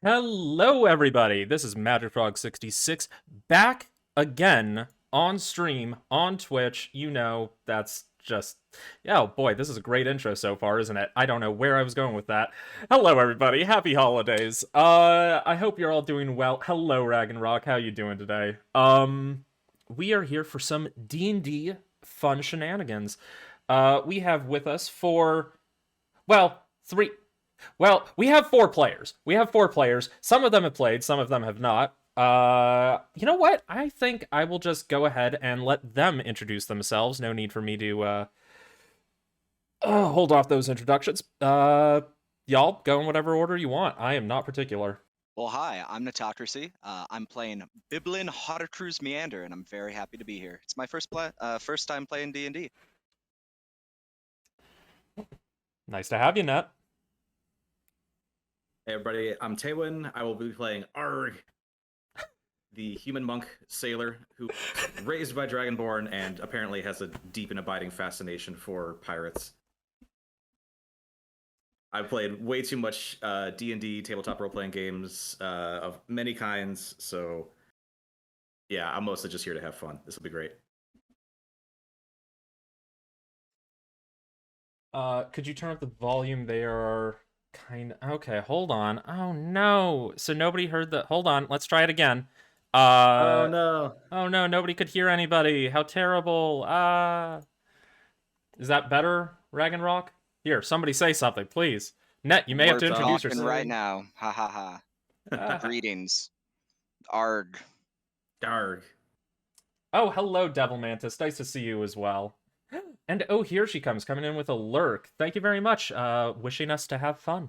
Hello, everybody. This is MagicFrog66 back again on stream on Twitch. That's just. Oh boy, this is a great intro so far, isn't it? I don't know where I was going with that. Hello, everybody. Happy holidays. I hope you're all doing well. Hello, Rag and Rock. How you doing today? We are here for some D&D fun shenanigans. We have with us three. Well, we have four players. Some of them have played, some of them have not. You know what? I think I will just go ahead and let them introduce themselves. No need for me to hold off those introductions. Y'all go in whatever order you want. I am not particular. Well, hi, I'm Natocracy. I'm playing Biblin Hotatruz Meander, and I'm very happy to be here. It's my first time playing D&D. Nice to have you, Nat. Hey everybody, I'm Taywin. I will be playing Arg, the human monk sailor who was raised by Dragonborn and apparently has a deep and abiding fascination for pirates. I've played way too much D&D tabletop role-playing games of many kinds, so yeah, I'm mostly just here to have fun. This will be great. Could you turn up the volume there? Okay, hold on. Oh no. So nobody heard the hold on, let's try it again. Oh no. Oh no, nobody could hear anybody. How terrible. Is that better, Rag and Rock? Here, somebody say something, please. Net, you may have to introduce yourself. Right now. Ha ha ha. Greetings. Arg. Arg. Oh, hello, Devil Mantis. Nice to see you as well. And oh, here she comes, coming in with a lurk. Thank you very much. Wishing us to have fun.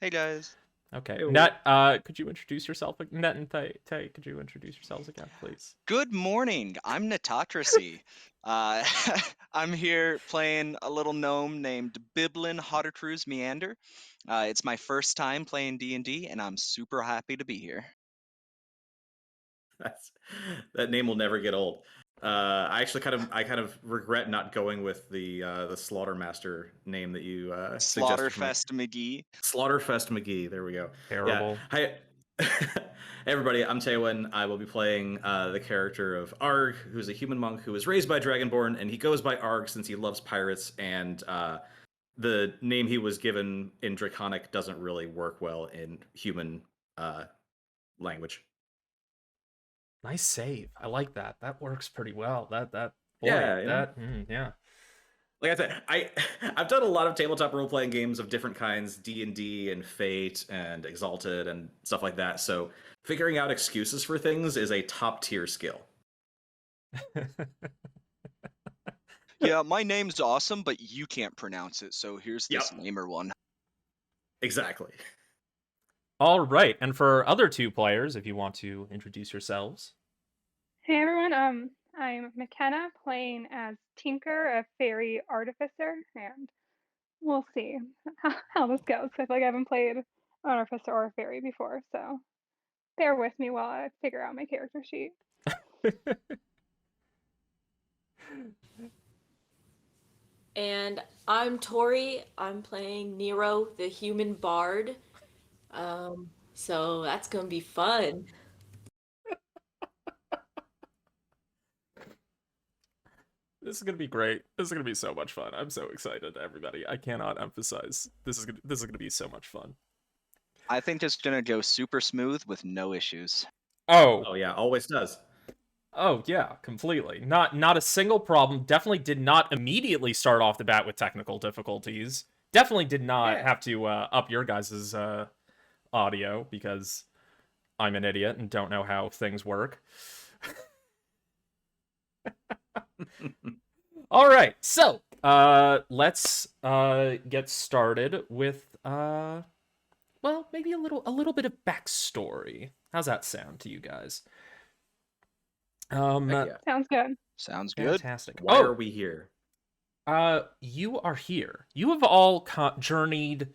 Hey guys. Okay. Hey, Net, could you introduce yourself? Net and Tay, could you introduce yourselves again, please? Good morning. I'm Natocracy. I'm here playing a little gnome named Biblin Hotatruz Meander. It's my first time playing D&D, and I'm super happy to be here. That name will never get old. I kind of regret not going with the Slaughtermaster name that you Slaughterfest McGee. Slaughterfest McGee. There we go. Terrible. Yeah. Hi, everybody. I'm Taywin. I will be playing the character of Arg, who's a human monk who was raised by Dragonborn, and he goes by Arg since he loves pirates. And the name he was given in Draconic doesn't really work well in human language. Nice save. I like that. That works pretty well. Yeah. Yeah. Like I said, I've done a lot of tabletop role-playing games of different kinds, D&D and Fate and Exalted and stuff like that. So figuring out excuses for things is a top-tier skill. Yeah, my name's awesome, but you can't pronounce it. So here's this lamer one. Exactly. All right, and for other two players, if you want to introduce yourselves. Hey everyone, I'm McKenna playing as Tinker, a fairy artificer, and we'll see how this goes. I feel like I haven't played an artificer or a fairy before, so bear with me while I figure out my character sheet. And I'm Tori. I'm playing Nero, the human bard. So that's gonna be fun. This is gonna be great. This is gonna be so much fun. I'm so excited, everybody. I cannot emphasize. This is gonna be so much fun. I think it's gonna go super smooth with no issues. Oh yeah, always does. Oh yeah, completely. Not a single problem. Definitely did not immediately start off the bat with technical difficulties. Definitely did not have to up your guys' audio because I'm an idiot and don't know how things work. All right, so let's get started with well, maybe a little bit of backstory. How's that sound to you guys? Sounds good. Sounds good. Fantastic. Why are we here? You are here. You have all journeyed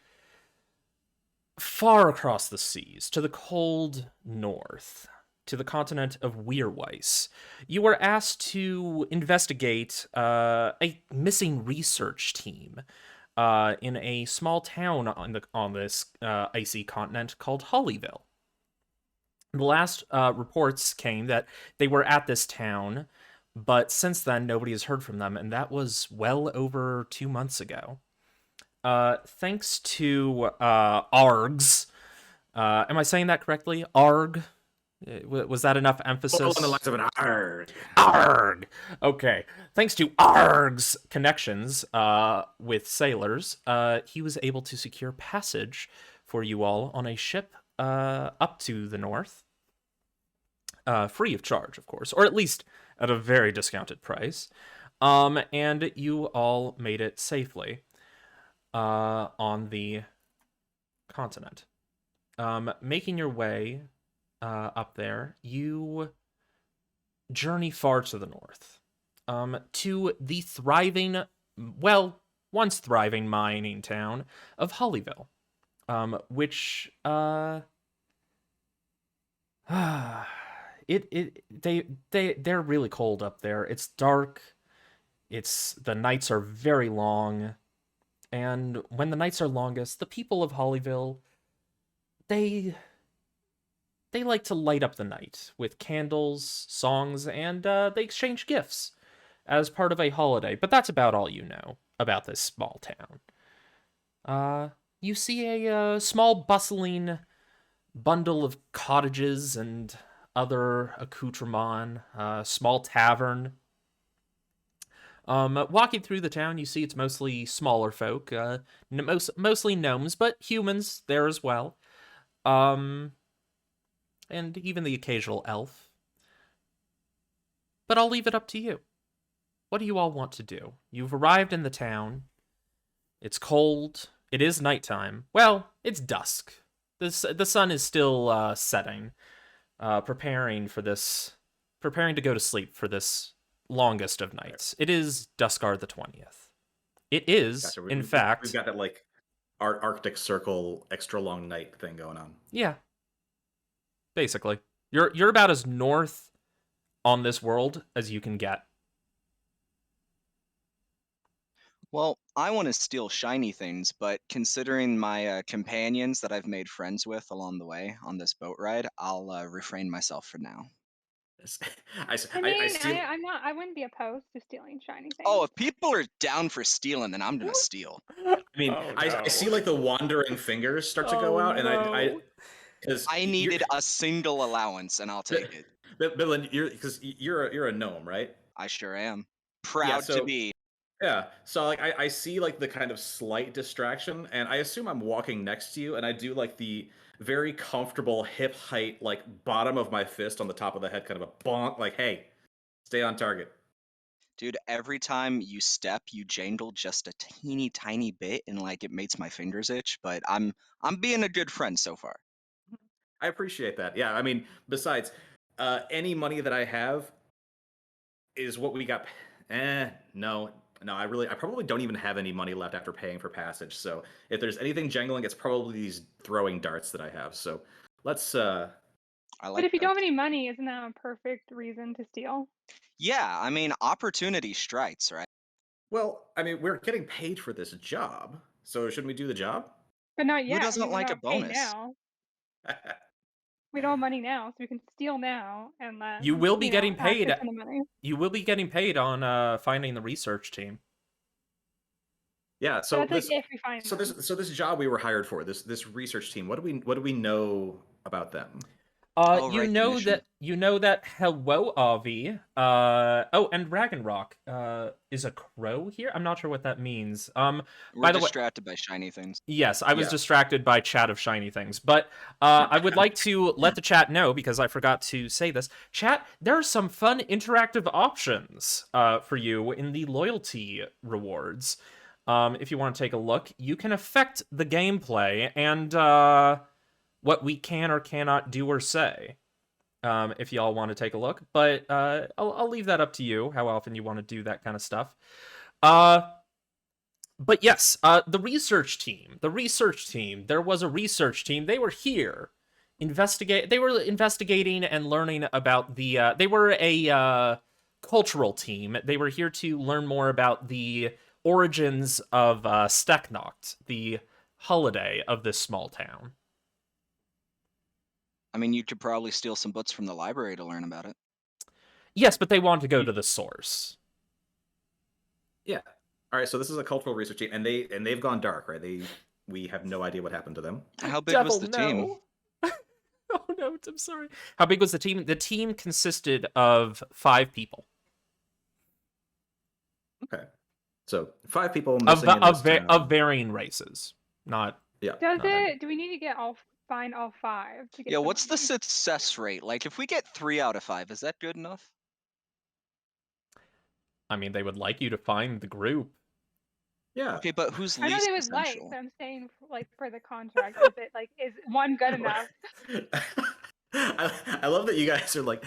far across the seas to the cold north, to the continent of Weirweiss. You were asked to investigate a missing research team in a small town on this icy continent called Hollyville. The last reports came that they were at this town, but since then nobody has heard from them, and that was well over 2 months ago. Thanks to Args. Am I saying that correctly? Arg? Was that enough emphasis? Along the lines of an arg. Arg! Okay. Thanks to Arg's connections with sailors, he was able to secure passage for you all on a ship up to the north. Free of charge, of course, or at least at a very discounted price. And you all made it safely on the continent. Making your way up there, you journey far to the north, to the thriving, well, once thriving mining town of Hollyville, which they're really cold up there. It's dark. The nights are very long, and when the nights are longest, the people of Hollyville, they like to light up the night with candles, songs, and they exchange gifts as part of a holiday. But that's about all you know about this small town. You see a small bustling bundle of cottages and other accoutrement, small tavern. Walking through the town, you see it's mostly smaller folk, mostly gnomes, but humans there as well. And even the occasional elf. But I'll leave it up to you. What do you all want to do? You've arrived in the town. It's cold. It is nighttime. Well, it's dusk. The sun is still setting, preparing to go to sleep for this longest of nights. It is Duskar the 20th. It is, Gotcha. in fact... We've got that, like, Arctic Circle extra long night thing going on. Yeah. Basically. You're about as north on this world as you can get. Well, I want to steal shiny things, but considering my companions that I've made friends with along the way on this boat ride, I'll refrain myself for now. I mean, I steal. I wouldn't be opposed to stealing shiny things. Oh, if people are down for stealing, then I'm gonna steal. I mean, Oh, I no. see like the wandering fingers start to go out, and no. because I needed a single allowance, and I'll take it. Biblin, you're a gnome, right? I sure am. Proud to so- be. Yeah, so like I see like the kind of slight distraction, and I assume I'm walking next to you, and I do like the very comfortable hip height, like bottom of my fist on the top of the head, kind of a bonk, like, hey, stay on target. Dude, every time you step, you jangle just a teeny tiny bit, and like it makes my fingers itch. But I'm being a good friend so far. I appreciate that. Yeah, I mean, besides, any money that I have is what we got. No, I probably don't even have any money left after paying for passage. So if there's anything jangling, it's probably these throwing darts that I have. So let's. I But like if you that. don't have any money, isn't that a perfect reason to steal? Yeah, I mean, opportunity strikes, right? Well, I mean, we're getting paid for this job, so shouldn't we do the job? But not Who yet. doesn't we like a gotta pay bonus? now. We don't have money now, so we can steal now and then You will be getting paid. access the money. You will be getting paid on finding the research team. Yeah. So So that's like this, if we find them. this job we were hired for, this research team. What do we know about them? Oh, You right, the know mission. that hello Avi. And Ragnrock is a crow here. I'm not sure what that means. We're by the way, distracted by shiny things. yes, I was Yeah. distracted by chat of shiny things, but I would like to let the chat know, because I forgot to say this. Chat, there are some fun interactive options for you in the loyalty rewards. If you want to take a look, you can affect the gameplay and what we can or cannot do or say. If y'all want to take a look, but I'll leave that up to you, how often you want to do that kind of stuff. But yes, the research team, there was a research team. They were here, they were investigating and learning about they were a cultural team. They were here to learn more about the origins of Stechnacht, the holiday of this small town. I mean, you could probably steal some books from the library to learn about it. Yes, but they want to go to the source. Yeah. All right. So this is a cultural research team, and they've gone dark, right? We have no idea what happened to them. How big was the team? Oh no, I'm sorry. How big was the team? The team consisted of 5 people. Okay. So 5 people missing in this town. Of varying races. Not. Yeah. Do we need to find all 5 to get Yeah, the what's the money? success rate? Like, if we get 3 out of 5, is that good enough? I mean, they would like you to find the group. Yeah. Okay, but who's I know least they would like, essential? but I'm saying like for the contract, is 1 good enough? I love that you guys are like,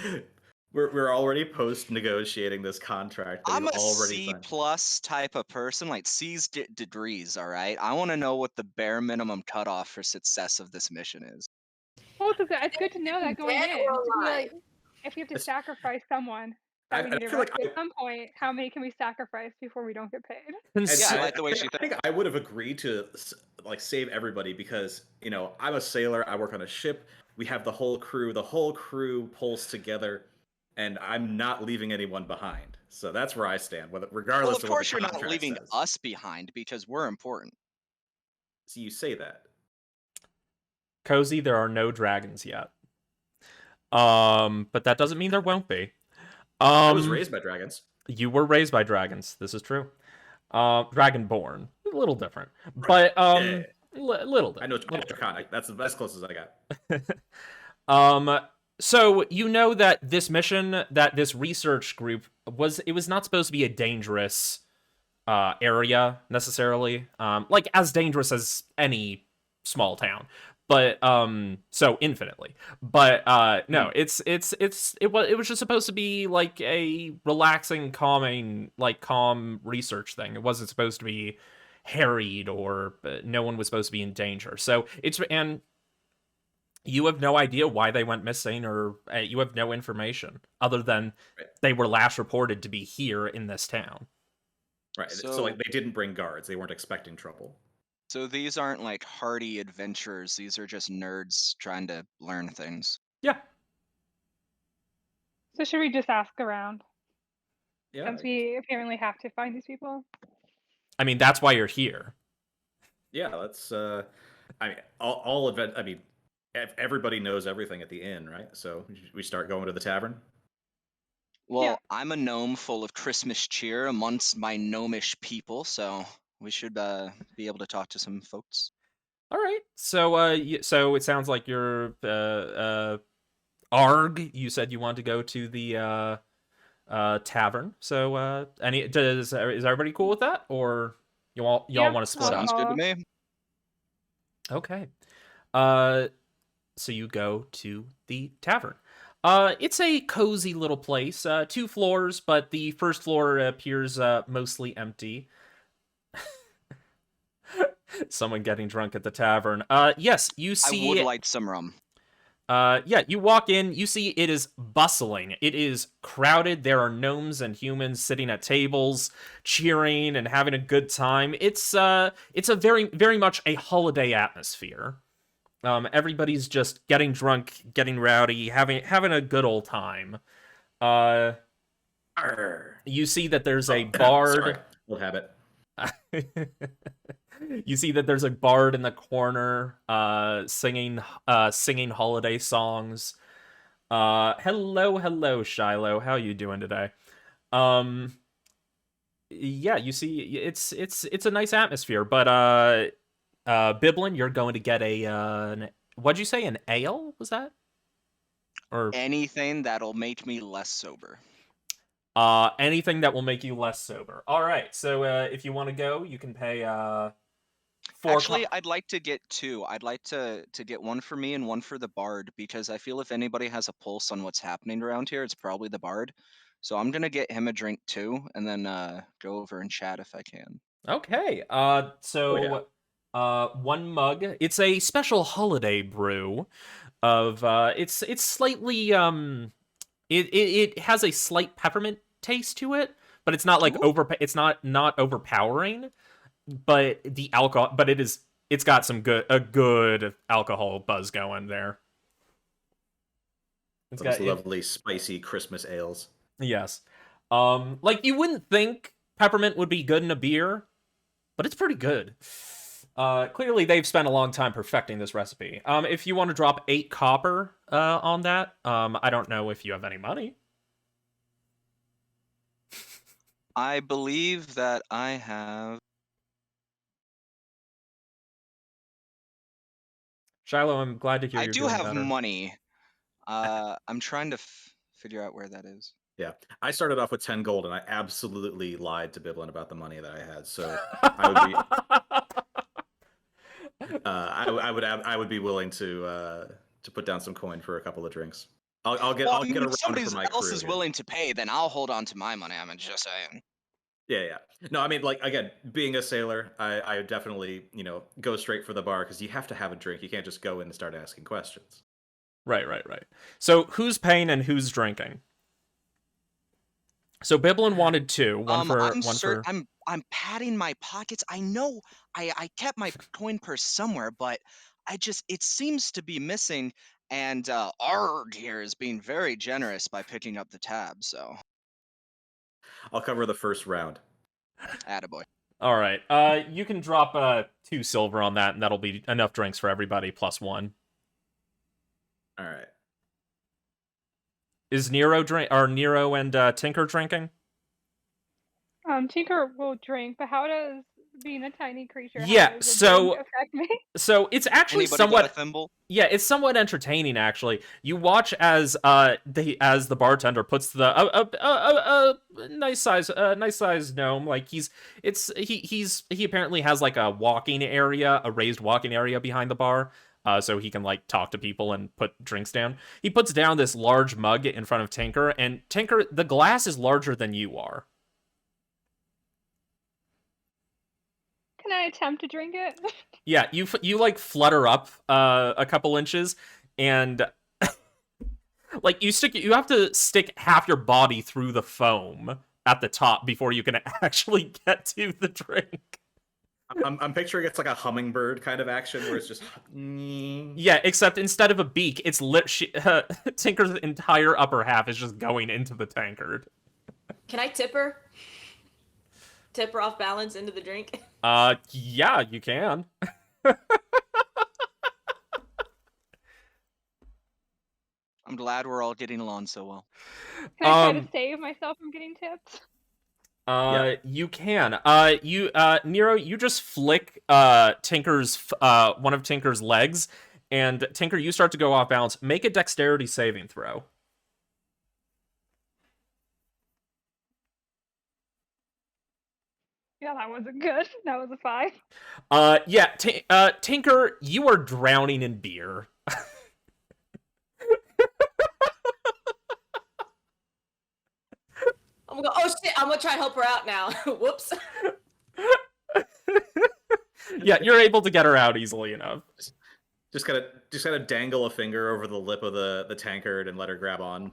we're already post negotiating this contract. I'm a already C plus type of person, like C's degrees. All right, I want to know what the bare minimum cutoff for success of this mission is. Well, it's good to know that going Dead in. or To be like, alive? if we have to It's- sacrifice someone that we I need to feel like rescue at some point, how many can we sacrifice before we don't get paid? And Yeah, I I, like the way she I think I would have agreed to like save everybody because I'm a sailor. I work on a ship. We have the whole crew. The whole crew pulls together, and I'm not leaving anyone behind. So that's where I stand. Regardless Well, of of what course the you're not contract leaving says. us behind because we're important. So you say that. Cozy, there are no dragons yet. But that doesn't mean there won't be. I was raised by dragons. You were raised by dragons. This is true. Dragonborn, a little different, but Yeah. little different. I know Draconic. That's the best closest I got. So you know that this mission, that this research group was not supposed to be a dangerous area necessarily, like as dangerous as any small town, but so infinitely. But no, it was just supposed to be like a relaxing, calm research thing. It wasn't supposed to be harried, or no one was supposed to be in danger. So and you have no idea why they went missing, or you have no information other than they were last reported to be here in this town. Right. So like they didn't bring guards. They weren't expecting trouble. So these aren't like hardy adventurers. These are just nerds trying to learn things. Yeah. So should we just ask around? Yeah. Since we apparently have to find these people. I mean, that's why you're here. Yeah. Let's. I mean, all event. I mean, everybody knows everything at the inn, right? So we start going to the tavern. Well, Yeah. I'm a gnome full of Christmas cheer amongst my gnomish people, so we should be able to talk to some folks. All right. So so it sounds like you're Arg. You said you want to go to the tavern. So is everybody cool with that, or y'all want to split up? Sounds good to me. Okay. So you go to the tavern. It's a cozy little place. 2 floors, but the first floor appears mostly empty. Someone getting drunk at the tavern. Yes, you see. I would like some rum. Yeah, you walk in, you see it is bustling. It is crowded. There are gnomes and humans sitting at tables, cheering and having a good time. It's a very, very much a holiday atmosphere. Everybody's just getting drunk, getting rowdy, having a good old time. You see that there's a bard. Sorry. We'll have it. You see that there's a bard in the corner, singing holiday songs. Hello, Shiloh. How you doing today? Yeah, you see, it's a nice atmosphere. But Biblin, you're going to get what'd you say? An ale? Was that? Or anything that'll make me less sober. Anything that will make you less sober. All right. So if you want to go, you can pay 4. Actually, I'd like to get 2. I'd like to get one for me and one for the bard, because I feel if anybody has a pulse on what's happening around here, it's probably the bard. So I'm gonna get him a drink too, and then go over and chat if I can. Okay. So 1 mug. It's a special holiday brew of it's slightly it has a slight peppermint taste to it, but it's not like Ooh. it's not overpowering, but the alcohol, but it's got a good alcohol buzz going there. It's Those got lovely spicy Christmas ales. yes. Like you wouldn't think peppermint would be good in a beer, but it's pretty good. Clearly they've spent a long time perfecting this recipe. If you want to drop 8 copper on that, I don't know if you have any money. I believe that I have. Shiloh, I'm glad to hear I you're do doing have better. money. I'm trying to figure out where that is. Yeah, I started off with 10 gold, and I absolutely lied to Biblin about the money that I had. So I would be, I would be willing to put down some coin for a couple of drinks. I'll get Well, I'll I get mean, a if round somebody for my else crew is here. willing to pay, then I'll hold on to my money. I'm just saying. Yeah. No, I mean, like, again, being a sailor, I would definitely, go straight for the bar because you have to have a drink. You can't just go in and start asking questions. Right. So who's paying and who's drinking? So Biblin wanted 2. One for. I'm patting my pockets. I know I kept my coin purse somewhere, but it seems to be missing. And Arg here is being very generous by picking up the tab. So, I'll cover the first round. attaboy. All right. You can drop 2 silver on that, and that'll be enough drinks for everybody plus 1. All right. Is Nero and Tinker drinking? Tinker will drink, but how does being a tiny creature Yeah, how does a so- drink affect me? So it's actually Anybody got a somewhat. thimble? Yeah, it's somewhat entertaining actually. You watch as the bartender puts the nice size gnome, like he apparently has like a raised walking area behind the bar, so he can like talk to people and put drinks down. He puts down this large mug in front of Tinker, and Tinker, the glass is larger than you are. Can I attempt to drink it? Yeah, you like flutter up a couple inches, and like you have to stick half your body through the foam at the top before you can actually get to the drink. I'm picturing it's like a hummingbird kind of action where it's just. Yeah, except instead of a beak, it's Tinker's entire upper half is just going into the tankard. Can I tip her? Tip her off balance into the drink? Yeah, you can. I'm glad we're all getting along so well. Can I try to save myself from getting tipped? You can. Nero, you just flick Tinker's one of Tinker's legs, and Tinker, you start to go off balance. Make a dexterity saving throw. Yeah, that wasn't good. That was a 5. Yeah, Tinker, you are drowning in beer. I'm gonna go, oh shit, I'm gonna try to help her out now. Whoops. Yeah, you're able to get her out easily enough. Just gotta dangle a finger over the lip of the tankard and let her grab on.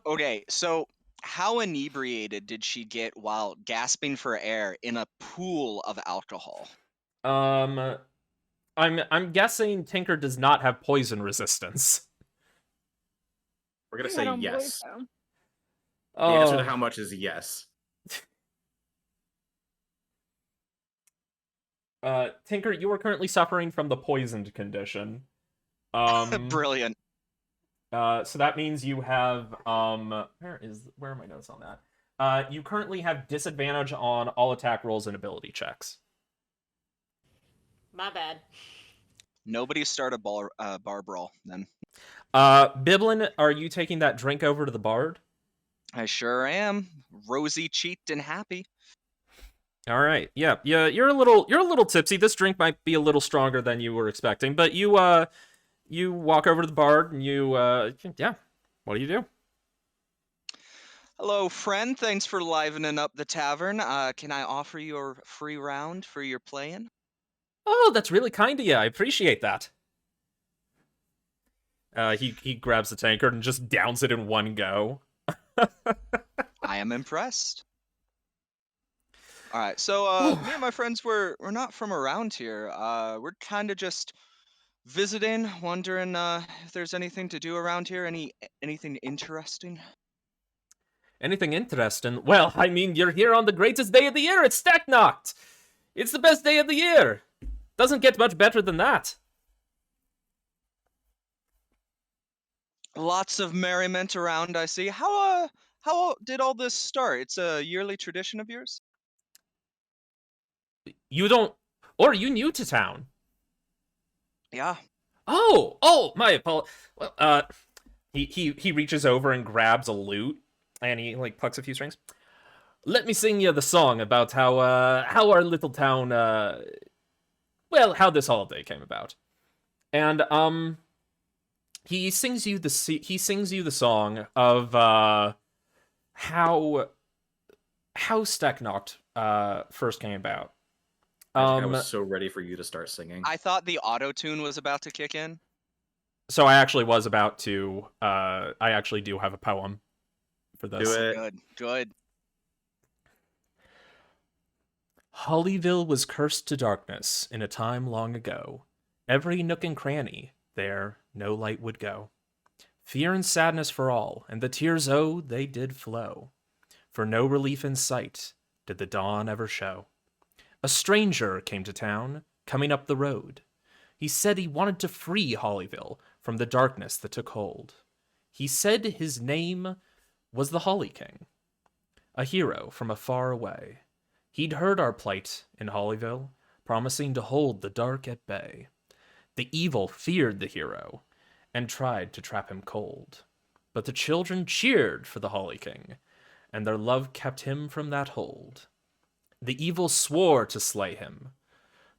Okay, so how inebriated did she get while gasping for air in a pool of alcohol? I'm guessing Tinker does not have poison resistance. We're gonna I say don't believe yes. so. The answer to how much is yes. Tinker, you are currently suffering from the poisoned condition. Brilliant. So that means you have where are my notes on that? You currently have disadvantage on all attack rolls and ability checks. My bad. Nobody start a bar brawl then. Biblin, are you taking that drink over to the bard? I sure am. Rosy cheeked and happy. All right. Yeah. You're a little tipsy. This drink might be a little stronger than you were expecting, but you walk over to the bard and yeah. What do you do? Hello, friend. Thanks for livening up the tavern. Can I offer you a free round for your playing? Oh, that's really kind of you. I appreciate that. He grabs the tankard and just downs it in one go. I am impressed. All right, so me and my friends we're not from around here. We're kind of just visiting, wondering if there's anything to do around here. Anything interesting? Anything interesting? Well, I mean, you're here on the greatest day of the year. It's Stechnacht. It's the best day of the year. Doesn't get much better than that. Lots of merriment around, I see. How did all this start? It's a yearly tradition of yours? You don't, or are you new to town? Yeah. Oh, my apologies. Well, he reaches over and grabs a lute, and he like plucks a few strings. Let me sing you the song about how our little town, well, how this holiday came about. And he sings you the song of how Stechnacht first came about. I was so ready for you to start singing. I thought the auto tune was about to kick in. So I actually was about to. I actually do have a poem for this. Do it. Good. Hollyville was cursed to darkness in a time long ago. Every nook and cranny, there no light would go. Fear and sadness for all, and the tears, oh, they did flow. For no relief in sight did the dawn ever show. A stranger came to town, coming up the road. He said he wanted to free Hollyville from the darkness that took hold. He said his name was the Holly King, a hero from afar away. He'd heard our plight in Hollyville, promising to hold the dark at bay. The evil feared the hero and tried to trap him cold. But the children cheered for the Holly King, and their love kept him from that hold. The evil swore to slay him,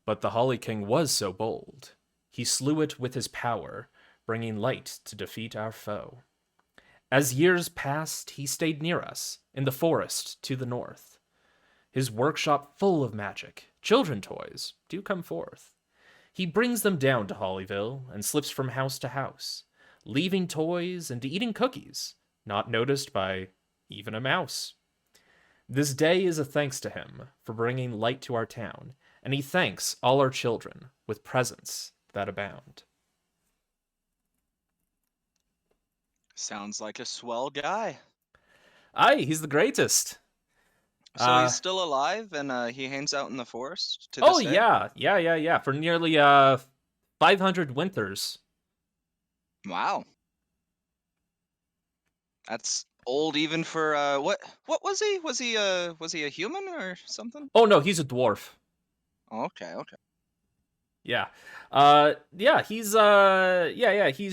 but the Holly King was so bold. He slew it with his power, bringing light to defeat our foe. As years passed, he stayed near us, in the forest to the north. His workshop full of magic, children toys do come forth. He brings them down to Hollyville and slips from house to house, leaving toys and eating cookies, not noticed by even a mouse. This day is a thanks to him for bringing light to our town, and he thanks all our children with presents that abound. Sounds like a swell guy. Aye, he's the greatest. So he's still alive, and he hangs out in the forest to Oh this day? yeah. For nearly 500 winters. Wow. That's old even for what was he? Was he a human or something? Oh no, he's a dwarf. Oh, okay. Yeah. He's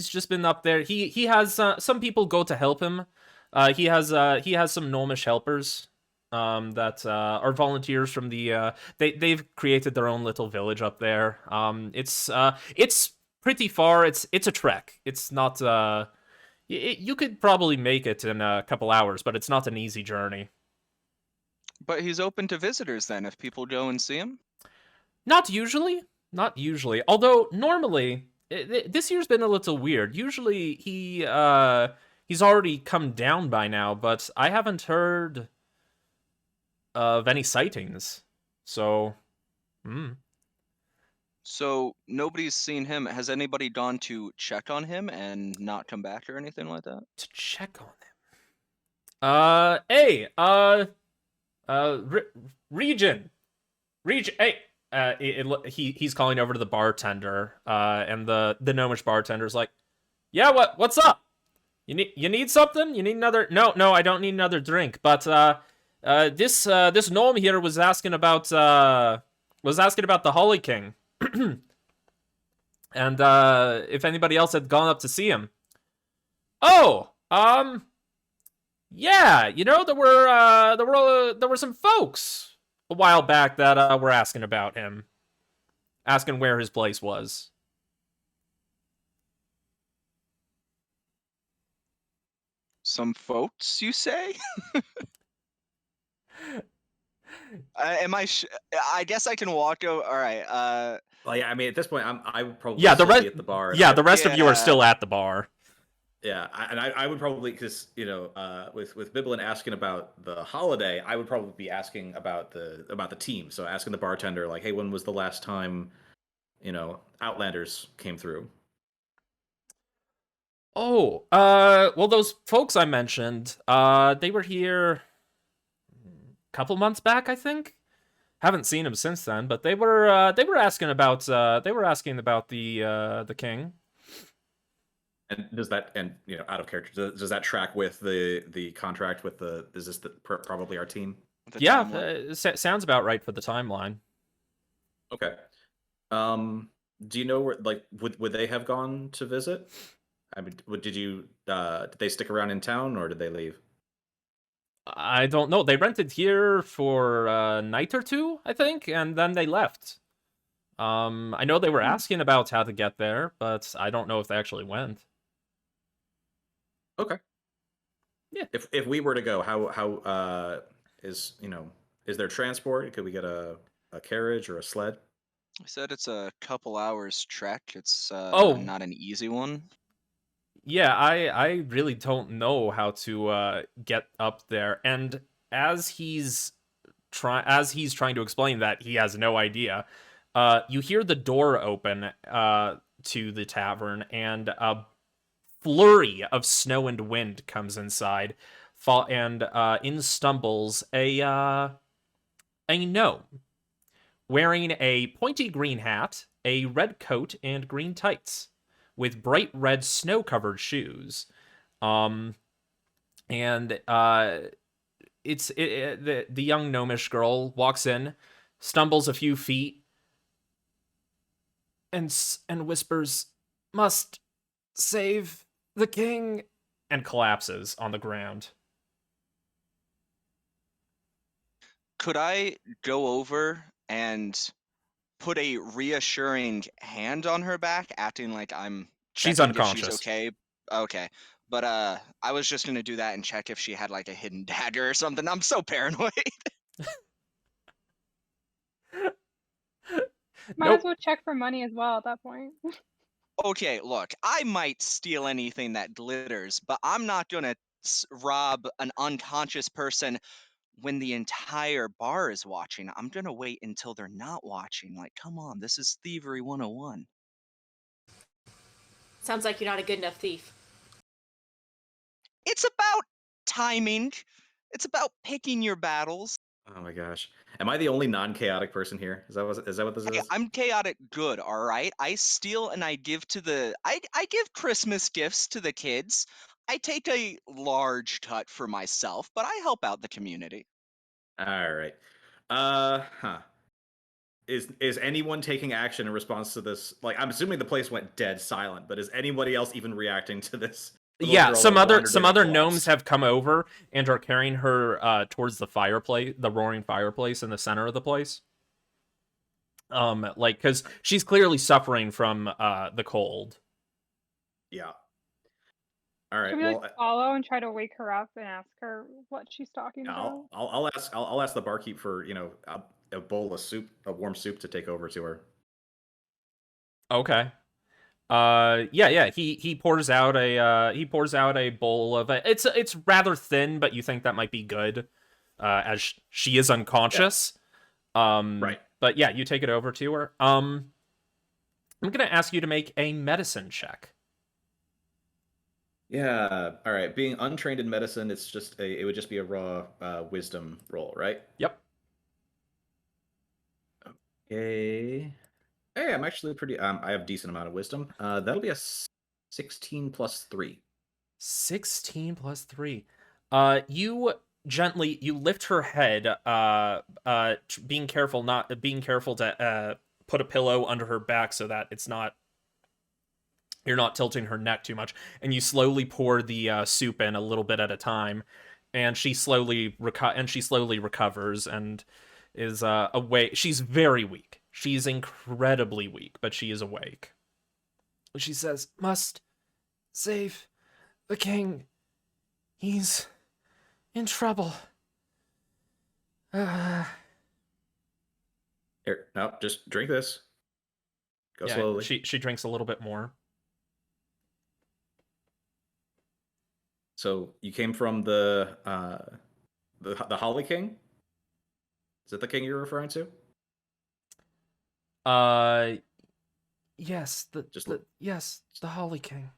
just been up there. He has some people go to help him. He has some gnomish helpers that are volunteers from the they've created their own little village up there. It's pretty far. It's a trek. It's not you could probably make it in a couple hours, but it's not an easy journey. But he's open to visitors then if people go and see him? Not usually. Although normally this year's been a little weird. Usually he's already come down by now, but I haven't heard of any sightings. So, So nobody's seen him. Has anybody gone to check on him and not come back or anything like that? to check on him. Region, hey. He's calling over to the bartender, and the gnomish bartender's like, "Yeah, what's up? You need something? You need another? No, I don't need another drink. But this gnome here was asking about the Holly King, and if anybody else had gone up to see him. Oh, yeah, there were some folks a while back that were asking about him, asking where his place was." Some folks, you say? I guess I can walk over. All right. Well, yeah, I mean, at this point, I would probably Yeah, the still rest. be at the bar. And Yeah, the rest of you are Yeah. still at the bar. Yeah, I would probably, because with Biblin asking about the holiday, I would probably be asking about the team. So asking the bartender, like, hey, when was the last time Outlanders came through? Oh, well, those folks I mentioned, they were here a couple months back, I think. Haven't seen them since then, but they were asking about the king. And does that, and out of character, does that track with the contract with the? Is this probably our team? The Yeah, timeline. sounds about right for the timeline. Okay. Do you know where, like, would they have gone to visit? I mean, did they stick around in town or did they leave? I don't know. They rented here for a night or two, I think, and then they left. I know they were asking about how to get there, but I don't know if they actually went. Okay. Yeah. If we were to go, how is there transport? Could we get a carriage or a sled? I said it's a couple hours trek. It's Oh, not an easy one. yeah, I really don't know how to get up there. And as he's trying to explain that, he has no idea. You hear the door open to the tavern, and a flurry of snow and wind comes inside. And in stumbles a gnome wearing a pointy green hat, a red coat, and green tights, with bright red snow-covered shoes. Um, and the young gnomish girl walks in, stumbles a few feet, and whispers, "Must save the king," and collapses on the ground. Could I go over and put a reassuring hand on her back, acting like I'm She's checking if she's unconscious. okay? Okay. But I was just gonna do that and check if she had like a hidden dagger or something. I'm so paranoid. Might as Nope. well check for money as well at that point. Okay, look, I might steal anything that glitters, but I'm not gonna rob an unconscious person when the entire bar is watching. I'm gonna wait until they're not watching. Like, come on, this is thievery 101. Sounds like you're not a good enough thief. It's about timing. It's about picking your battles. Oh my gosh, am I the only non-chaotic person here? Is that what this Hey, is? I'm chaotic good, all right? I steal and I give to I give Christmas gifts to the kids. I take a large cut for myself, but I help out the community. All right. Huh. Is anyone taking action in response to this? Like, I'm assuming the place went dead silent, but is anybody else even reacting to this little Yeah, girl that wandered some in and other gnomes collapsed? have come over and are carrying her towards the fireplace, the roaring fireplace in the center of the place. Like, because she's clearly suffering from the cold. Yeah. All right. Should we Well, like follow and try to wake her up and ask her what she's talking about? I'll ask the barkeep for a bowl of soup, a warm soup to take over to her. Okay. Yeah. He pours out a bowl of it's rather thin, but you think that might be good, as she is unconscious. Right. But yeah, you take it over to her. I'm gonna ask you to make a medicine check. Yeah. All right. Being untrained in medicine, it would just be a raw wisdom roll, right? Yep. Okay. Hey, I'm actually pretty. I have a decent amount of wisdom. That'll be a 16 plus 3. 16 plus 3. You lift her head, being careful to put a pillow under her back so that you're not tilting her neck too much, and you slowly pour the soup in a little bit at a time, and she slowly recovers and is awake. She's very weak. She's incredibly weak, but she is awake. She says, "Must save the king. He's in trouble." Here, no, just drink this. Go Yeah, slowly. she drinks a little bit more. So you came from the Holly King? Is it the king you're referring to? Yes, Just the Holly King.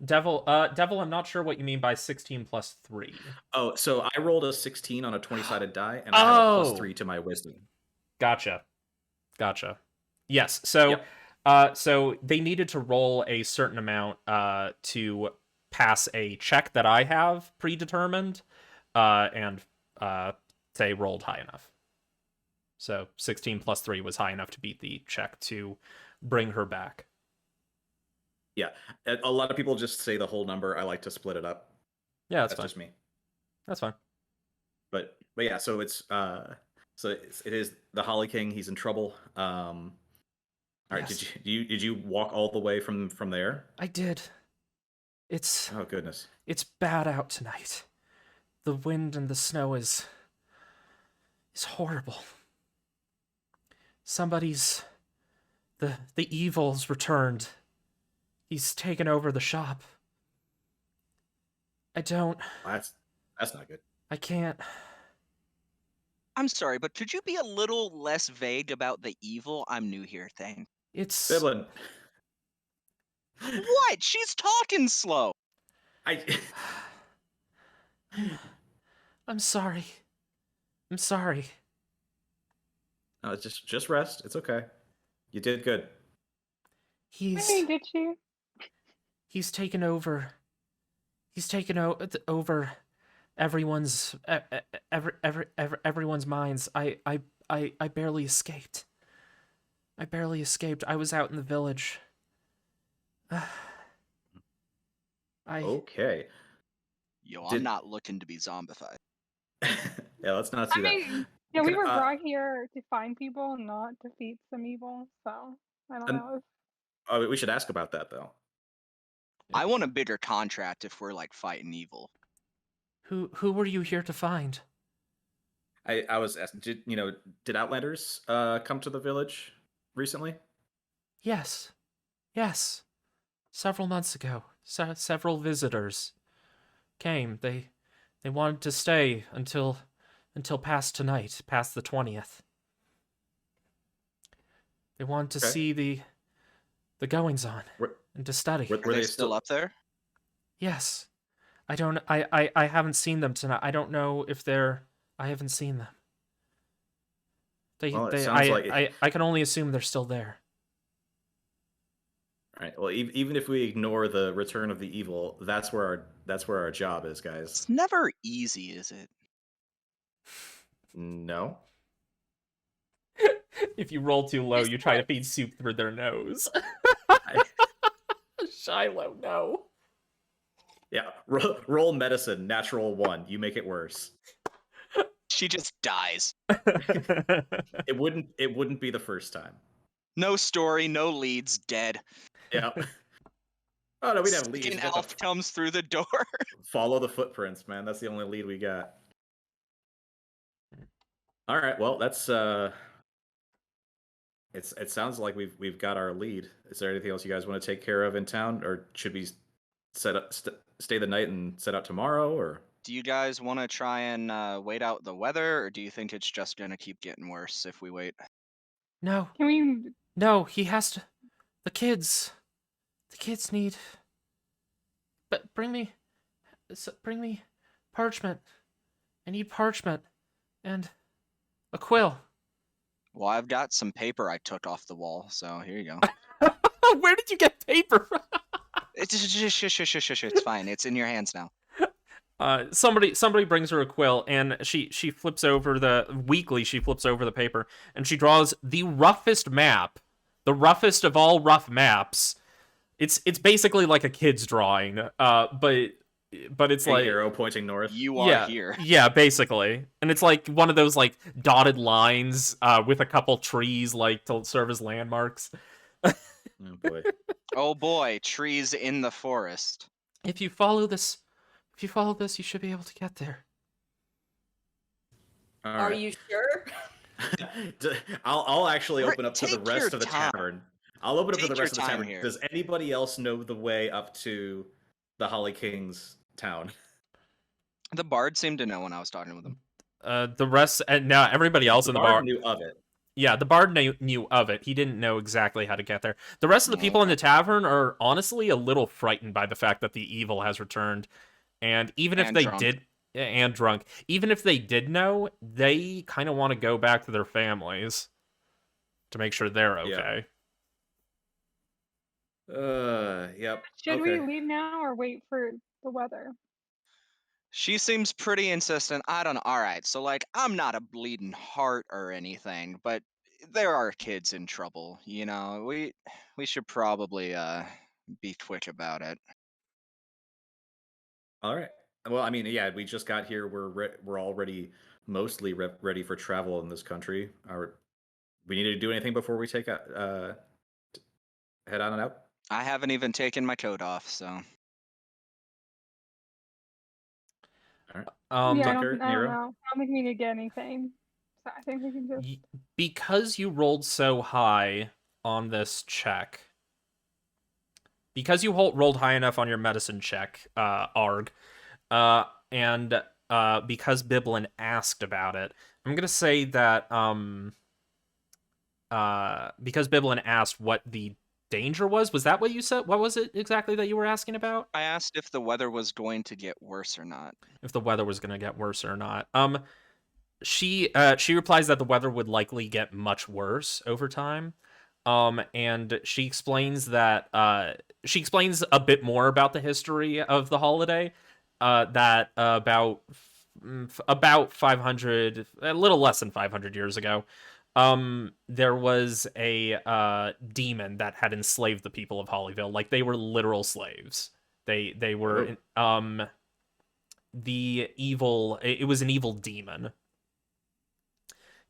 Devil, I'm not sure what you mean by 16 plus 3. oh, so I rolled a 16 on a 20-sided die, and I have a plus Oh! 3 to my wisdom. Gotcha. Yes, so Yep. so they needed to roll a certain amount to pass a check that I have predetermined, and they rolled high enough. So 16 plus 3 was high enough to beat the check to bring her back. Yeah, a lot of people just say the whole number. I like to split it up. Yeah, that's That's fine. just me. That's fine. But yeah, so it is the Holly King. He's in trouble. All right, Yes. did you walk all the way from there? I did. It's Oh goodness. It's bad out tonight. The wind and the snow is horrible. Somebody's the evil's returned. He's taken over the shop. That's not good. I can't. I'm sorry, but could you be a little less vague about the evil? I'm new here, thing. It's Biblin. What? She's talking slow. I I'm sorry. I'm sorry. No, it's just rest. It's okay. You did good. He's I mean, did she? he's taken over. He's taken over everyone's everyone's minds. I barely escaped. I was out in the village. Okay. Yo, Did- I'm not looking to be zombified. Yeah, let's not I do that. mean, yeah, we Can- were brought here to find people, not defeat some evil. So I don't And- know. Oh, we should ask about that though. I want a bigger contract if we're like fighting evil. Who were you here to find? I was asking, did Outlanders come to the village recently? Yes. Several months ago, several visitors came. They wanted to stay until past tonight, past the 20th. They wanted to Okay. see the goings on Were- and to study. were- Are they still up there? Yes. I haven't seen them tonight. I don't know if I haven't seen them. Well, it sounds like I can only assume they're still there. All right. Well, even if we ignore the return of the evil, that's where our job is, guys. It's never easy, is it? No. If you roll too low, you try to feed soup through their nose. Shiloh, no. Yeah. Roll medicine, natural 1. You make it worse. She just dies. It wouldn't be the first time. No story, no leads, dead. Yeah. Oh no, we have leads. An We got elf comes through the door. follow the footprints, man. That's the only lead we got. All right. Well, that's it sounds like we've got our lead. Is there anything else you guys want to take care of in town, or should we stay the night and set out tomorrow, or? Do you guys want to try and wait out the weather, or do you think it's just gonna keep getting worse if we wait? No, Can we? no, he has to. The kids need. But bring me parchment. I need parchment and a quill. Well, I've got some paper I took off the wall, so here you go. Where did you get paper? It's it's fine. It's in your hands now. Somebody brings her a quill, and she flips over she flips over the paper, and she draws the roughest map, the roughest of all rough maps. It's basically like a kid's drawing, but it's like arrow pointing north. You are here. Yeah, basically, and it's like one of those like dotted lines with a couple trees like to serve as landmarks. Oh boy. Oh boy, trees in the forest. If you follow this, you should be able to get there. All Are right. you sure? I'll actually open up to the Take your rest of the time. tavern. I'll open up to the Take your rest of the time tavern. here. Does anybody else know the way up to the Holly King's town? The bard seemed to know when I was talking with him. The rest, and now everybody else The in the bard bar. knew of it. Yeah, the bard knew of it. He didn't know exactly how to get there. The rest of the people in Okay. the tavern are honestly a little frightened by the fact that the evil has returned. And even if And they drunk. did, and drunk, even if they did know, they kind of want to go back to their families to make sure they're okay. Yep. Should Okay. we leave now or wait for the weather? She seems pretty insistent. I don't know. All right, so like I'm not a bleeding heart or anything, but there are kids in trouble. You know, we should probably be quick about it. All right. Well, I mean, yeah, we just got here. We're already mostly ready for travel in this country. We need to do anything before we take head on and out? I haven't even taken my coat off, so All right. Yeah, I Tucker, don't Nero? know. I don't think we need to get anything. So I think we can just. Because you rolled so high on this check, because you rolled high enough on your medicine check, Arg, and because Biblin asked about it, I'm gonna say that because Biblin asked what the danger was that what you said? What was it exactly that you were asking about? I asked if the weather was going to get worse or not. If the weather was gonna get worse or not. She replies that the weather would likely get much worse over time. And she explains that she explains a bit more about the history of the holiday. That about 500, a little less than 500 years ago, there was a demon that had enslaved the people of Hollyville. Like, they were literal slaves. They were the evil. It was an evil demon.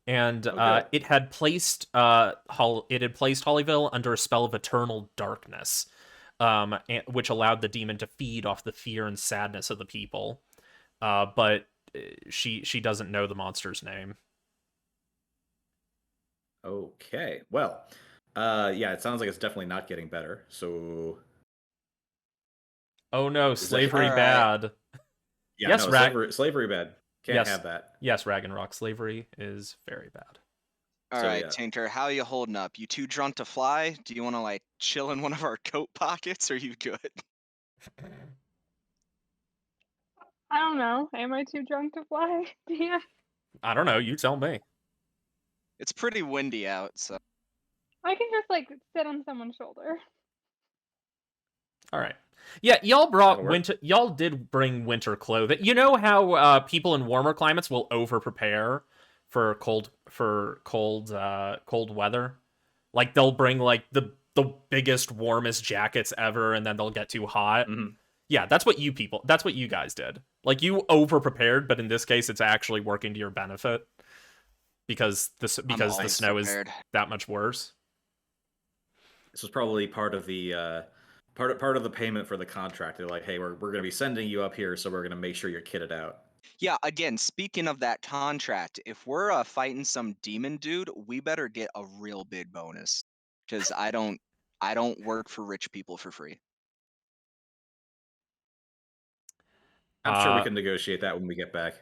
And it had placed Hollyville under a spell of eternal darkness, which allowed the demon to feed off the fear and sadness of the people. But she doesn't know the monster's name. Okay. Well, yeah, it sounds like it's definitely not getting better. So, Oh no, slavery All right. bad. yeah, Yes, no, slavery bad. Can't Yes. have that. Yes, Ragnarok, slavery is very bad. All So, right, yeah. Tinker, how you holding up? You too drunk to fly? Do you want to like chill in one of our coat pockets? Or are you good? I don't know. Am I too drunk to fly? Yeah. I don't know. You tell me. It's pretty windy out, so I can just like sit on someone's shoulder. All right. Yeah, y'all brought That'll work. winter. Y'all did bring winter clothing. You know how people in warmer climates will over prepare for cold weather. Like, they'll bring like the biggest, warmest jackets ever, and then they'll get too hot. Mhm. Yeah, that's what you guys did. Like, you over prepared, but in this case, it's actually working to your benefit because the always snow prepared. is that much worse. This was probably part of the part of the payment for the contract. They're like, hey, we're going to be sending you up here, so we're going to make sure you're kitted out. Yeah, again, speaking of that contract, if we're fighting some demon dude, we better get a real big bonus. Because I don't work for rich people for free. I'm sure we can negotiate that when we get back.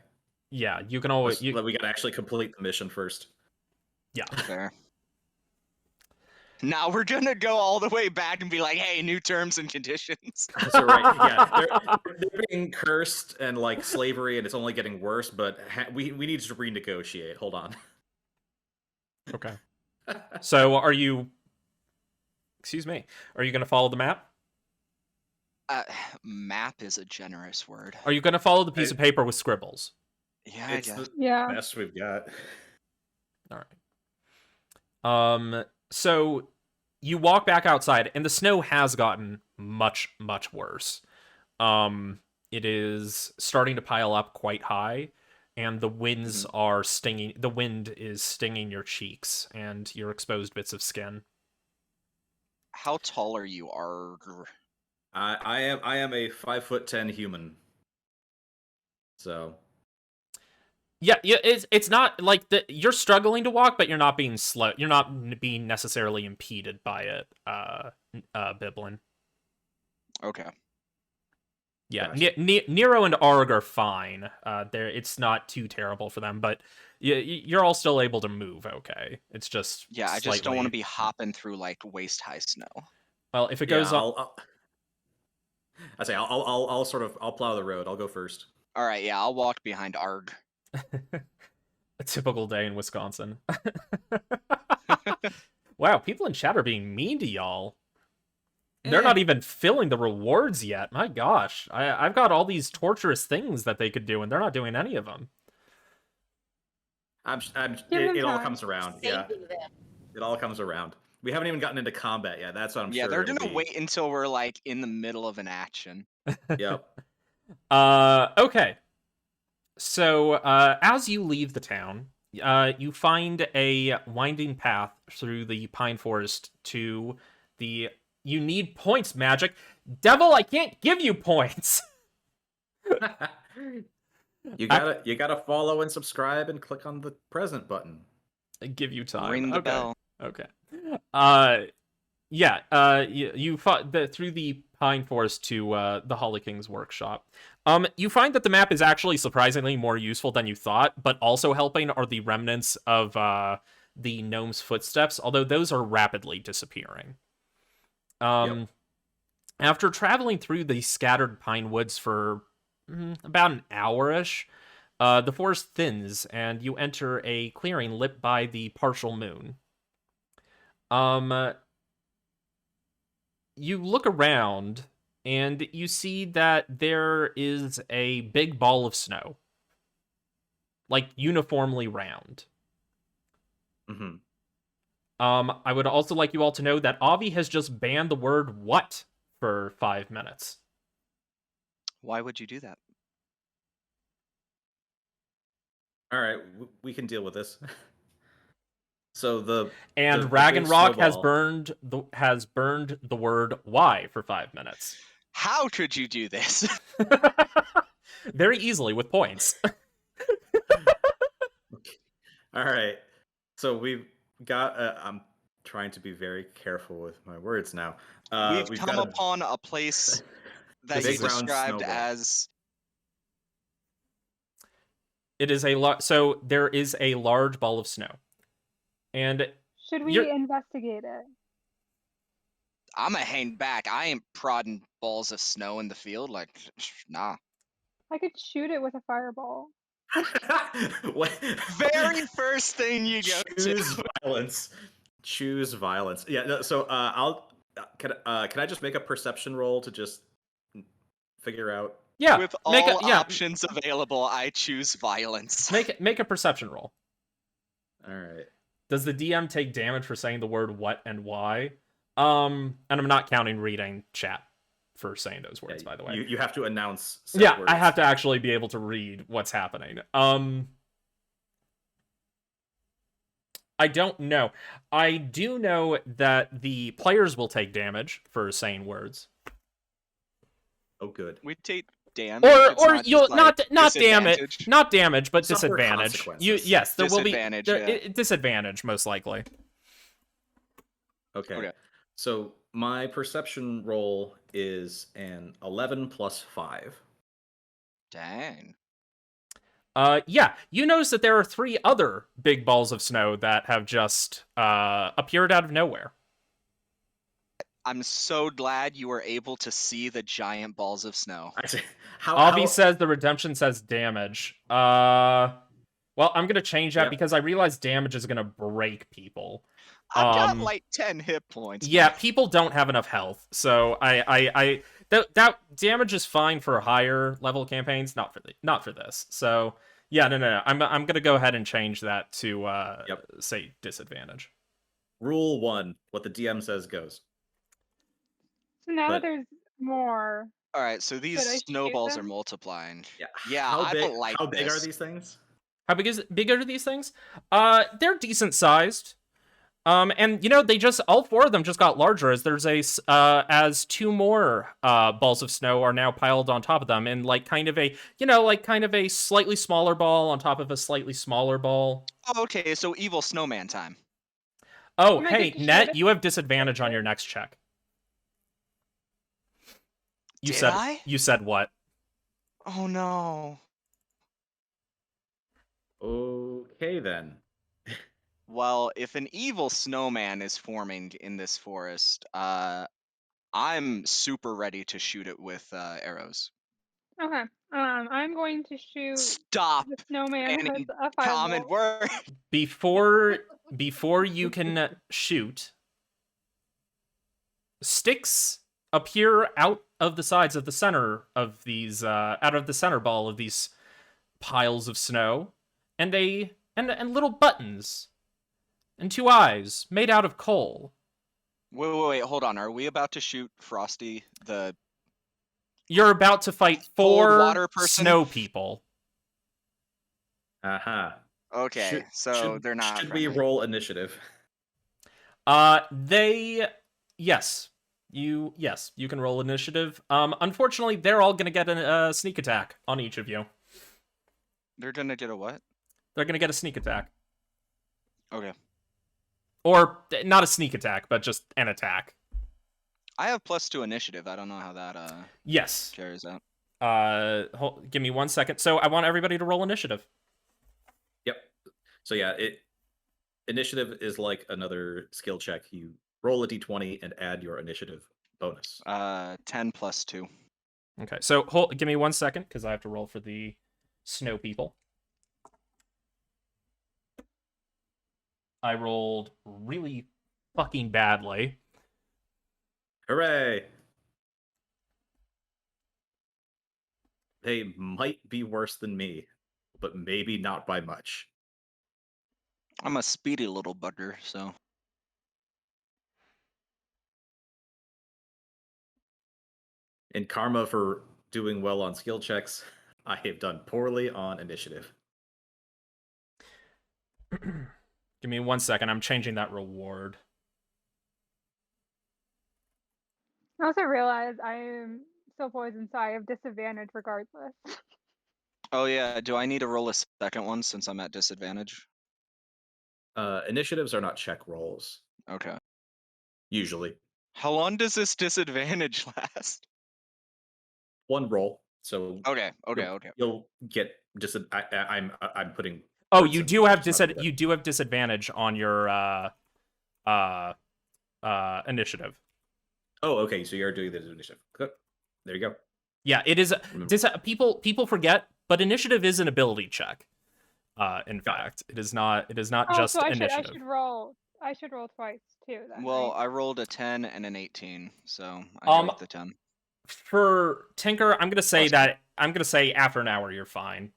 Yeah, you can always. We got to actually complete the mission first. Yeah. Fair. Now we're gonna go all the way back and be like, "Hey, new terms and conditions." So right, yeah, they're being cursed and like slavery, and it's only getting worse. But we need to renegotiate. Hold on. Okay. So, are you? Excuse me. Are you going to follow the map? Map is a generous word. Are you going to follow the piece of paper with scribbles? Yeah, I It's guess. the Yeah. best we've got. All right. So you walk back outside, and the snow has gotten much, much worse. It is starting to pile up quite high, and the winds are stinging. The wind is stinging your cheeks and your exposed bits of skin. How tall are you, Arg? I am a 5'10" human. So Yeah, it's not like you're struggling to walk, but you're not being slow. You're not being necessarily impeded by it, Biblin. Okay. Yeah, Gotcha. Nero and Arg are fine. It's not too terrible for them, but you're all still able to move. Okay, it's just Yeah, I just don't want to be hopping through like waist high snow. Well, if it Yeah, goes on, I'll plow the road. I'll go first. All right, yeah, I'll walk behind Arg. a typical day in Wisconsin. Wow, people in chat are being mean to y'all. They're not even filling the rewards yet. My gosh, I've got all these torturous things that they could do, and they're not doing any of them. It all comes around. Yeah, Saving them. it all comes around. We haven't even gotten into combat yet. That's what I'm sure. Yeah, they're gonna wait until we're like in the middle of an action. Yep. Okay. So, as you leave the town, you find a winding path through the pine forest to the... You need points, Magic. Devil, I can't give you points! You gotta follow and subscribe and click on the present button. I give you time. Ring the bell. Okay. You fought through the pine forest to the Holly King's workshop. You find that the map is actually surprisingly more useful than you thought, but also helping are the remnants of the gnome's footsteps, although those are rapidly disappearing. Yep. After traveling through the scattered pine woods for about an hour-ish, the forest thins, and you enter a clearing lit by the partial moon. You look around, and you see that there is a big ball of snow. Like, uniformly round. Mm-hmm. I would also like you all to know that Avi has just banned the word "what" for 5 minutes. Why would you do that? All right, we can deal with this. So the Ragnrock has burned the word "why" for 5 minutes. How could you do this? Very easily with points. All right, so we've got. I'm trying to be very careful with my words now. We've come upon a place that you described as. It is so there is a large ball of snow, and should we investigate it? I'm gonna hang back. I ain't prodding balls of snow in the field. Like, nah. I could shoot it with a fireball. Very first thing you go Choose to. violence. Choose violence. Yeah. No, so can I just make a perception roll to just figure out? Yeah. With all options available, I choose violence. Make a perception roll. All right. Does the DM take damage for saying the word "what" and "why"? And I'm not counting reading chat for saying those words, by the way. You have to announce words. I have to actually be able to read what's happening. I don't know. I do know that the players will take damage for saying words. Oh, good. We take damage. Or you'll not damage, but disadvantage. Yes, there will be disadvantage most likely. Okay. So my perception roll is an 11 plus 5. Dang. Yeah, you notice that there are 3 other big balls of snow that have just appeared out of nowhere. I'm so glad you were able to see the giant balls of snow. Avi says the redemption says damage. Well, I'm gonna change that because I realize damage is gonna break people. I've got like 10 hit points. Yeah, people don't have enough health, so that damage is fine for higher level campaigns, not for this. So yeah, no. I'm gonna go ahead and change that to say disadvantage. Rule 1: what the DM says goes. So now that there's more. All right, so these snowballs are multiplying. Yeah. How big this. are these things? How big are these things? They're decent sized. And they just all four of them just got larger as there's as two more balls of snow are now piled on top of them, and like kind of a slightly smaller ball on top of a slightly smaller ball. Oh, okay, so evil snowman time. Oh, Am I good hey, to shoot Net, it? you have disadvantage on your next check. Did I? You said what? Oh no. Okay then. Well, if an evil snowman is forming in this forest, I'm super ready to shoot it with arrows. Okay. I'm going to shoot Stop the snowman with any a common fireball. word. Before you can shoot, sticks appear out of the sides of the center of these out of the center ball of these piles of snow, and little buttons and two eyes made out of coal. Wait, hold on. Are we about to shoot Frosty, the You're about to fight cold 4 water person? snow people. Okay, so they're not Should friendly. we roll initiative? Yes, you can roll initiative. Unfortunately, they're all gonna get a sneak attack on each of you. They're gonna get a what? They're gonna get a sneak attack, Okay. or not a sneak attack, but just an attack. I have +2 initiative. I don't know how that Yes. carries out. Give me 1 second. So I want everybody to roll initiative. Yep. So yeah, initiative is like another skill check. You roll a d20 and add your initiative bonus. 10 + 2. Okay. So give me 1 second because I have to roll for the snow people. I rolled really fucking badly. Hooray! They might be worse than me, but maybe not by much. I'm a speedy little bugger, so. In karma for doing well on skill checks, I have done poorly on initiative. Give me 1 second. I'm changing that reward. I also realize I am so poisoned, so I have disadvantage regardless. Oh yeah, do I need to roll a second one since I'm at disadvantage? Initiatives are not check rolls, Okay. usually. How long does this disadvantage last? One roll, so Okay. you'll get I'm putting. Oh, words you in do have Josh's mouth, but- you do have disadvantage on your initiative. Oh, okay. So you're doing the initiative. Good. There you go. Yeah, it is. Remember. People forget, but initiative is an ability check. In fact, it is not. It is not Oh, just so I initiative. should roll twice too then. Well, right? I rolled a 10 and an 18, so I go with the 10. For Tinker, I'm gonna say Plus after an hour you're fine.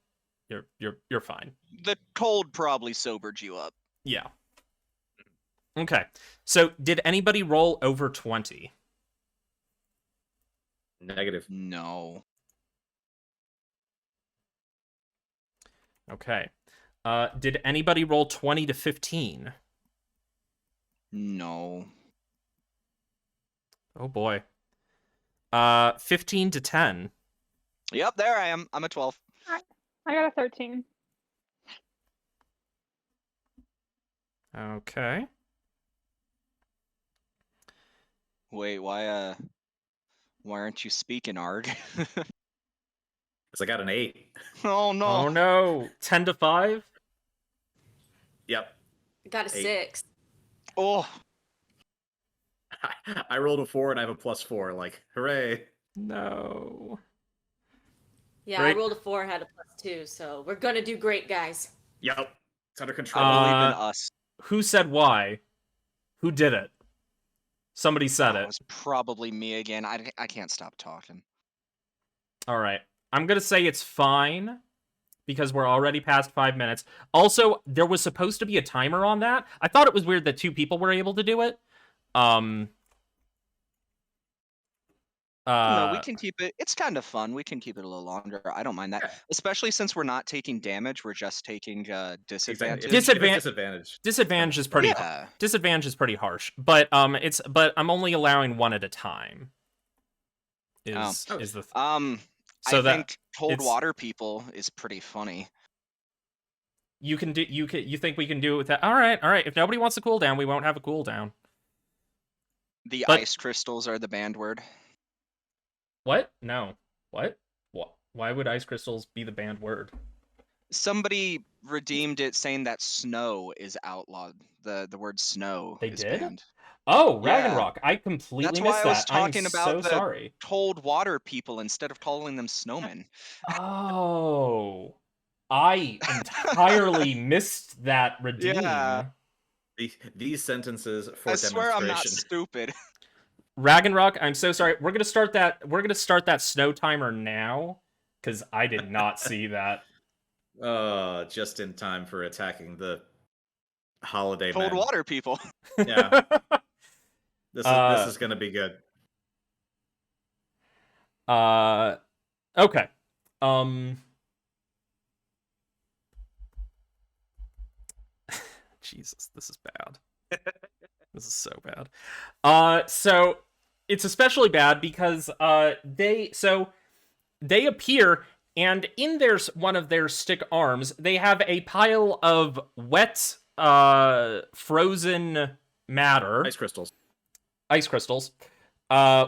You're fine. The cold probably sobered you up. Yeah. Okay. So did anybody roll over 20? Negative. No. Okay. Did anybody roll 20 to 15? No. Oh boy. 15 to 10. Yep, there I am. I'm a 12. I got a 13. Okay. Wait, why aren't you speaking, Arg? Because I got an 8. Oh no. Oh no. 10 to 5? Yep. Got a 8. 6. Oh. I rolled a 4 and I have a +4. Like, hooray! No. Yeah, Great. I rolled a 4, had a +2, so we're gonna do great, guys. Yep. It's under control. I believe in us. Who said why? Who did it? Somebody said Oh, it. it was probably me again. I can't stop talking. All right. I'm going to say it's fine because we're already past 5 minutes. Also, there was supposed to be a timer on that. I thought it was weird that 2 people were able to do it. No, we can keep it. It's kind of fun. We can keep it a little longer. I don't mind that, Yeah. especially since we're not taking damage. We're just taking Exactly. disadvantage. If it's disadvantage. Disadvantage is pretty Yeah. disadvantage is pretty harsh, but I'm only allowing one at a time. Is the so I that think cold it's- water people is pretty funny. you think we can do it with that? All right. If nobody wants a cooldown, we won't have a cooldown. The But- ice crystals are the banned word. What? No. What? Why would ice crystals be the banned word? Somebody redeemed it saying that snow is outlawed. The word snow They is did? banned. Oh, Yeah. Ragnarok. I completely That's why missed I was that. I'm talking about so the sorry. cold water people instead of calling them snowmen. Oh. I entirely missed that redeem. Yeah. These sentences for I swear I'm not demonstration. stupid. Ragnarok, I'm so sorry. We're gonna start that snow timer now, because I did not see that. Just in time for attacking the holiday Cold men. water people. Yeah. This is gonna be good. Okay. Jesus, this is bad. This is so bad. So it's especially bad because they appear, and in one of their stick arms, they have a pile of wet frozen matter, Ice crystals.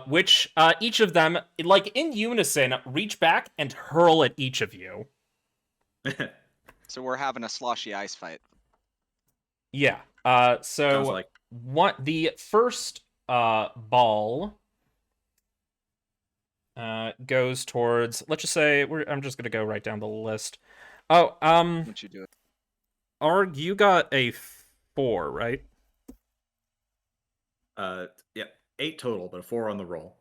which each of them, like in unison, reach back and hurl at each of you. So we're having a sloshy ice fight. Yeah. Sounds So like. what the first ball goes towards, let's just say I'm just gonna go right down the list. Oh, What you do? Arg, you got a 4, right? Yeah, 8 total, but a 4 on the roll.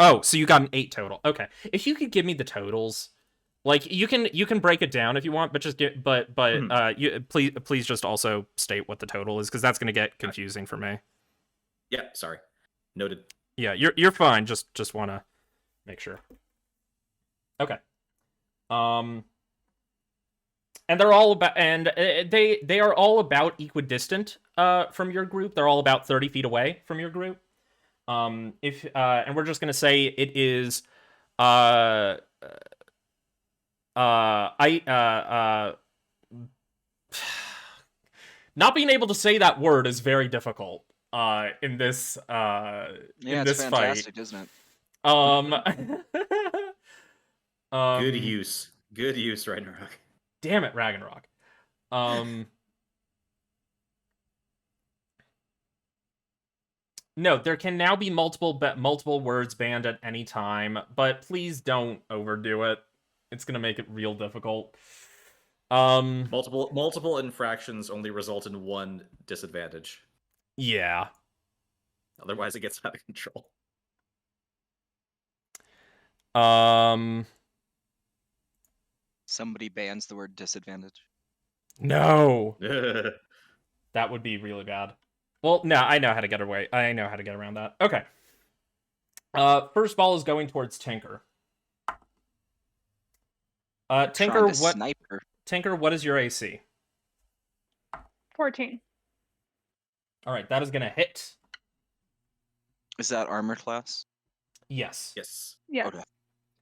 Oh, so you got an 8 total. Okay. If you could give me the totals, like you can break it down if you want, but just you please just also state what the total is, because that's gonna get confusing for me. Yeah, sorry. Noted. Yeah, you're fine. Just wanna make sure. Okay. And they're all about, and they are all about equidistant from your group. They're all about 30 feet away from your group. And we're just gonna say it is not being able to say that word is very difficult in this Yeah, in it's this fantastic, fight. isn't it? Good use. Good use, Ragnarok. Damn it, Ragnarok. No, there can now be multiple words banned at any time, but please don't overdo it. It's gonna make it real difficult. Multiple infractions only result in 1 disadvantage. Yeah. Otherwise, it gets out of control. Somebody bans the word disadvantage. No. That would be really bad. Well, no, I know how to get away. I know how to get around that. Okay. First ball is going towards Tinker. Tinker, Trying to what? snipe her. Tinker, what is your AC? 14. All right, that is gonna hit. Is that armor class? Yes. Yes. Yes. Okay.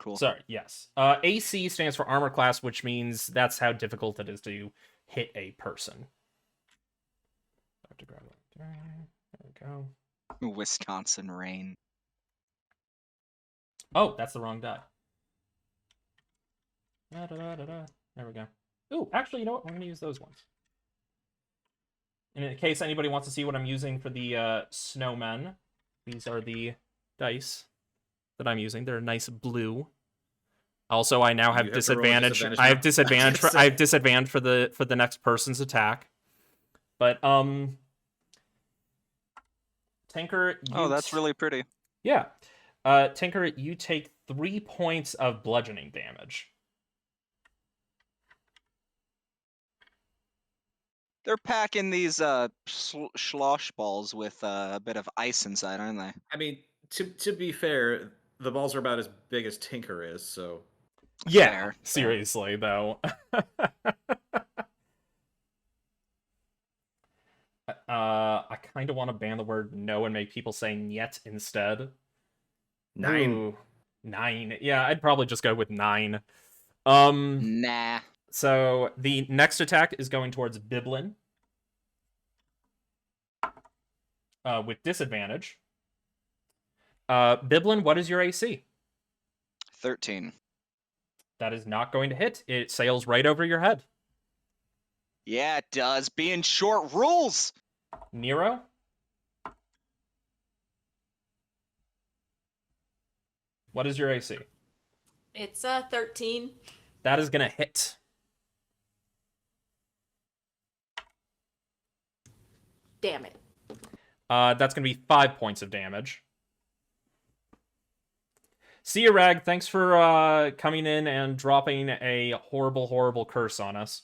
Cool. Sorry. Yes. AC stands for armor class, which means that's how difficult it is to hit a person. I have to grab that. There we go. Wisconsin rain. Oh, that's the wrong die. There we go. Ooh, actually, you know what? We're gonna use those ones. And in case anybody wants to see what I'm using for the snowmen, these are the dice that I'm using. They're a nice blue. Also, I now have You have to roll a disadvantage. disadvantage I have now? disadvantage. I have disadvantage for the next person's attack. But Tinker. Oh, that's really pretty. Yeah. Tinker, you take 3 points of bludgeoning damage. They're packing these slosh balls with a bit of ice inside, aren't they? I mean, to be fair, the balls are about as big as Tinker is, so Yeah, Fair. seriously, though. I kind of want to ban the word no and make people say "niet" instead. 9. Ooh, 9. Yeah, I'd probably just go with 9. Nah. So the next attack is going towards Biblin. With disadvantage. Biblin, what is your AC? 13. That is not going to hit. It sails right over your head. Yeah, it does. Being short rules. Nero? What is your AC? It's 13. That is going to hit. Damn it. That's going to be 5 points of damage. See you, Rag. Thanks for coming in and dropping a horrible, horrible curse on us.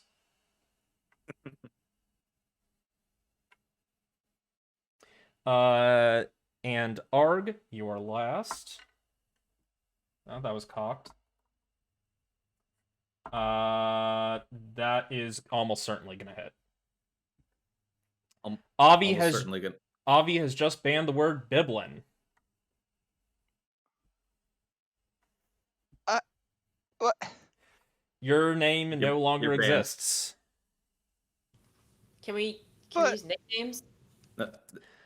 And Arg, you are last. Oh, that was cocked. That is almost certainly gonna hit. Avi almost certainly good. Avi has just banned the word Biblin. What? Your name no longer you're banned. exists. Can we But- use nicknames?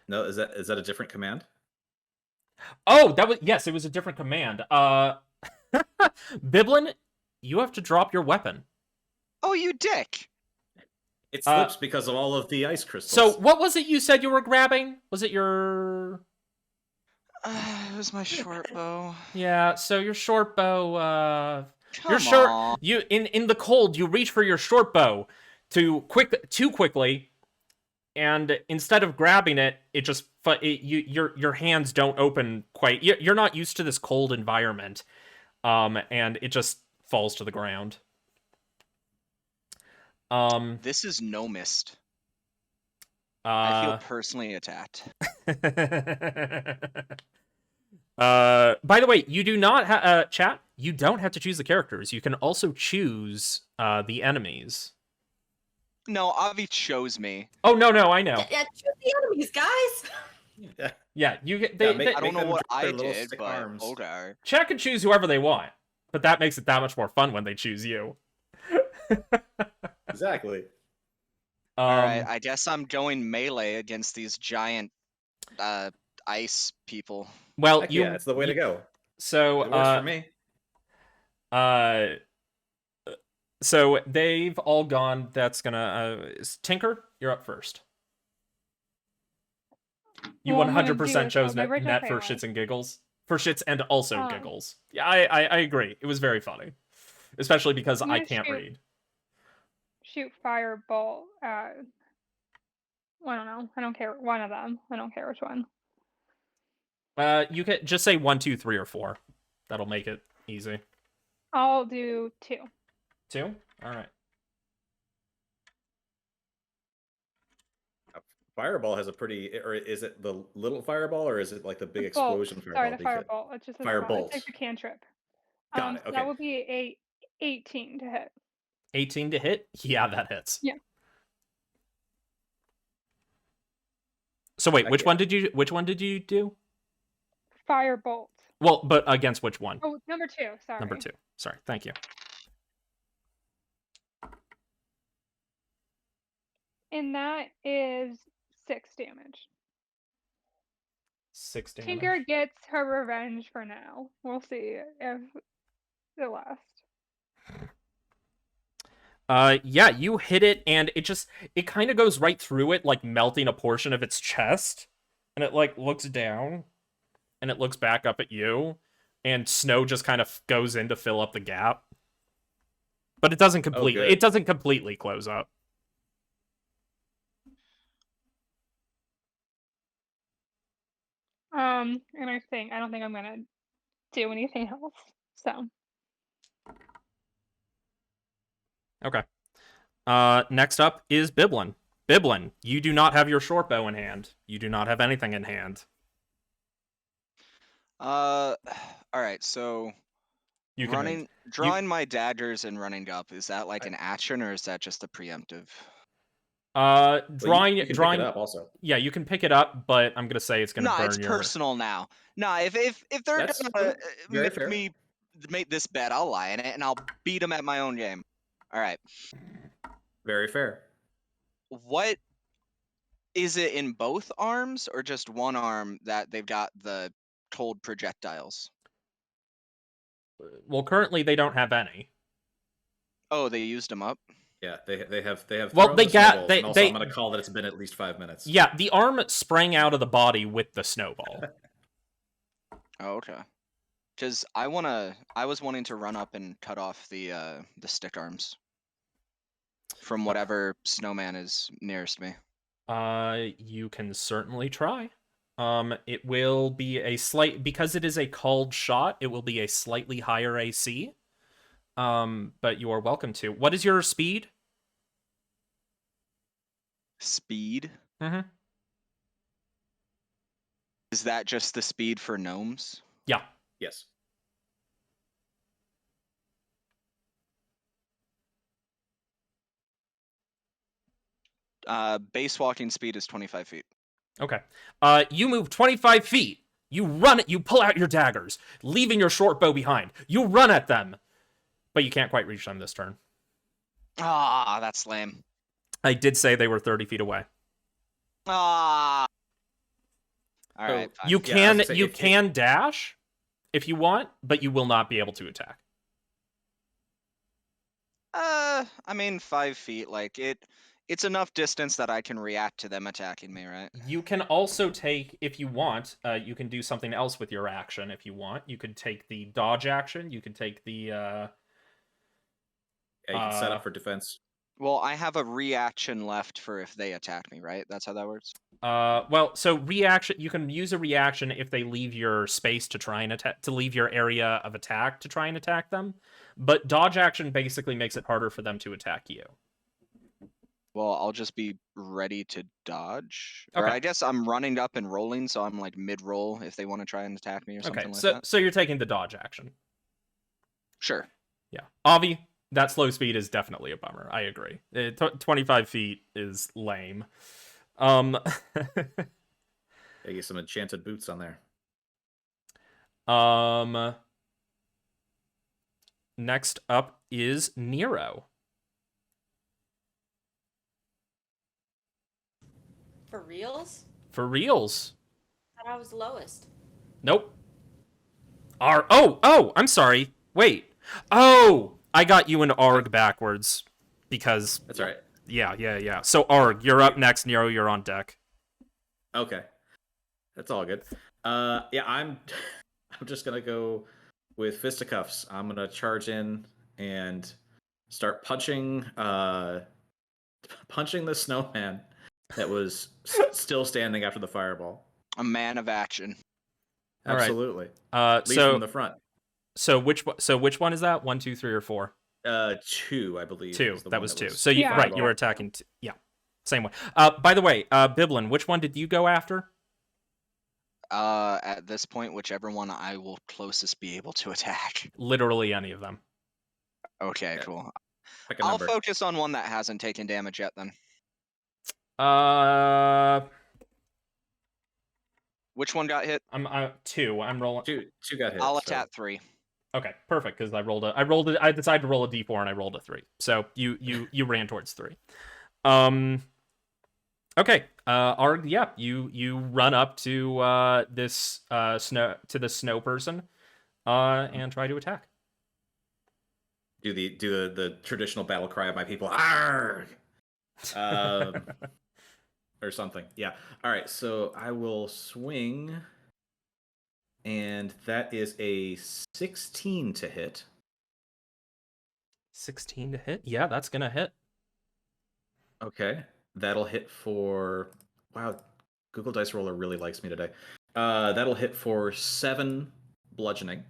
No, is that a different command? Oh, yes, it was a different command. Biblin, you have to drop your weapon. Oh, you dick. It slips because of all of the ice crystals. So, what was it you said you were grabbing? Was it your... It was my short bow. Yeah, so your short bow, Come your short... on. You, in the cold, you reach for your short bow too quickly, and instead of grabbing it, your hands don't open quite. You're not used to this cold environment, and it just falls to the ground. This is no mist. I I feel personally attacked. By the way, you do not chat. You don't have to choose the characters. You can also choose the enemies. No, Avi chose me. Oh no, I know. Yeah, choose the enemies, guys. Yeah, you get I don't know them what drop their I little did, stick but arms. okay. chat can choose whoever they want, but that makes it that much more fun when they choose you. Exactly. Alright, I guess I'm going melee against these giant ice people. Well, Heck yeah, it's the way to go. So It works for me. So they've all gone. That's gonna Tinker, you're up first. You Well, I'm gonna 100% do chose my original net for plan. shits and giggles. For shits and also Oh. giggles. Yeah, I agree. It was very funny. Especially because I'm I gonna can't read. Shoot firebolt at, I don't know. I don't care. One of them. I don't care which one. You can just say 1, 2, 3, or 4. That'll make it easy. I'll do 2. 2? Alright. Fireball has a pretty, or is it the little fireball, or is it like the big The bolt. explosion fireball? Sorry, the Because- firebolt. It's just a Firebolt. It's like a cantrip. Got it, So okay. that would be a 18 to hit. 18 to hit? Yeah, that hits. Yeah. So wait, Heck which yeah. one did you do? Firebolt. Well, but against which one? Oh, number 2. Sorry. Number 2. Sorry, thank you. And that is 6 damage. 6 damage. Tinker gets her revenge for now. We'll see if it lasts. Yeah, you hit it, and it kind of goes right through it, like melting a portion of its chest, and it like looks down, and it looks back up at you, and snow just kind of goes in to fill up the gap, but it doesn't completely. good. It doesn't completely close up. And I don't think I'm gonna do anything else. So Okay. Next up is Biblin. Biblin, you do not have your short bow in hand. You do not have anything in hand. All right. So You can move. drawing my daggers and running up, is that like an action or is that just a preemptive? Drawing, you can drawing. pick it up also. Yeah, you can pick it up, but I'm gonna say it's gonna No, burn it's your. personal now. No, if they're That's gonna very make fair. me make this bet, I'll lie in it and I'll beat them at my own game. All right. Very fair. What is it in both arms or just one arm that they've got the cold projectiles? Well, currently they don't have any. Oh, they used them up. Yeah, they have Well, thrown they the got- snowballs, they- and also they- I'm gonna call that it's been at least 5 minutes. Yeah, the arm sprang out of the body with the snowball. Oh, okay. Because I was wanting to run up and cut off the stick arms from whatever snowman is nearest me. You can certainly try. It will be a slight, because it is a called shot, it will be a slightly higher AC. But you are welcome to. What is your speed? Speed? Mm-hmm. Is that just the speed for gnomes? Yeah. Yes. Base walking speed is 25 feet. Okay. You move 25 feet. You run it. You pull out your daggers, leaving your short bow behind. You run at them, but you can't quite reach them this turn. Ah, that's lame. I did say they were 30 feet away. Ah. All So, right. Fine. You Yeah, I can was gonna say, you if- can dash if you want, but you will not be able to attack. I mean, 5 feet. Like it's enough distance that I can react to them attacking me, right? You can also take, if you want, you can do something else with your action if you want. You could take the dodge action. You could take the Yeah, you can set up for defense. Well, I have a reaction left for if they attack me, right? That's how that works. well, so reaction, you can use a reaction if they leave your space to try and attack, to leave your area of attack to try and attack them. But dodge action basically makes it harder for them to attack you. Well, I'll just be ready to dodge. Or Okay. I guess I'm running up and rolling, so I'm like mid-roll if they want to try and attack me or something Okay, like so that. so you're taking the dodge action. Sure. Yeah, Avi, that slow speed is definitely a bummer. I agree. 25 feet is lame. They get some enchanted boots on there. Next up is Nero. For reals? For reals. Thought I was lowest. Nope. Oh, I'm sorry. Wait. Oh, I got you into Arg backwards because That's all right. yeah. So Arg, you're up next. Nero, you're on deck. Okay, that's all good. Yeah, I'm just gonna go with fisticuffs. I'm gonna charge in and start punching the snowman that was still standing after the fireball. A man of action. All right. Absolutely. Lead So from the front. so which one is that? 1, 2, 3, or 4? 2, I believe. 2. is the That one was 2. was So you Yeah. right, you were attacking. Yeah, same way. By the way, Biblin, which one did you go after? At this point, whichever one I will closest be able to attack. Literally any of them. Okay, Yeah. cool. Pick a I'll number. focus on one that hasn't taken damage yet then. Which one got hit? I'm 2. I'm rolling. Two got hit. I'll so- attack 3. Okay, perfect. Because I decided to roll a d4 and I rolled a 3. So you ran towards 3. Okay. Arg, yeah, you run up to this snow person, and try to attack. Do the traditional battle cry of my people, Arg! Or something. Yeah. All right. So I will swing, and that is a 16 to hit. 16 to hit. Yeah, that's gonna hit. Okay. That'll hit for, wow, Google Dice Roller really likes me today. That'll hit for 7 bludgeoning.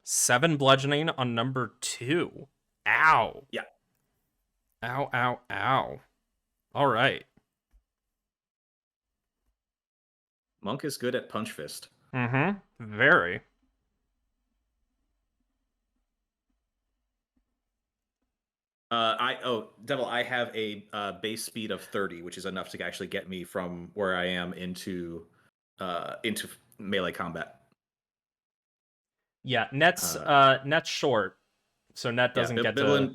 7 bludgeoning on number 2. Ow. Yeah. Ow. All right. Monk is good at punch fist. Mm-hmm. Very. Devil, I have a base speed of 30, which is enough to actually get me from where I am into melee combat. Yeah, Net's short, so Net doesn't get to.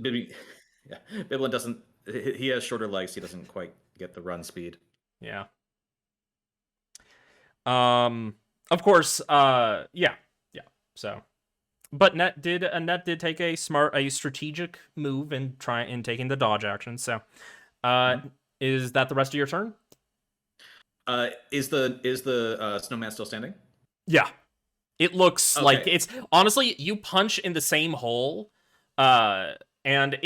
Biblin doesn't. He has shorter legs. He doesn't quite get the run speed. Yeah. Of course. Yeah. So, but Net did take a strategic move in taking the dodge action. So, is that the rest of your turn? Is the snowman still standing? Yeah. It looks Okay. like it's honestly you punch in the same hole, and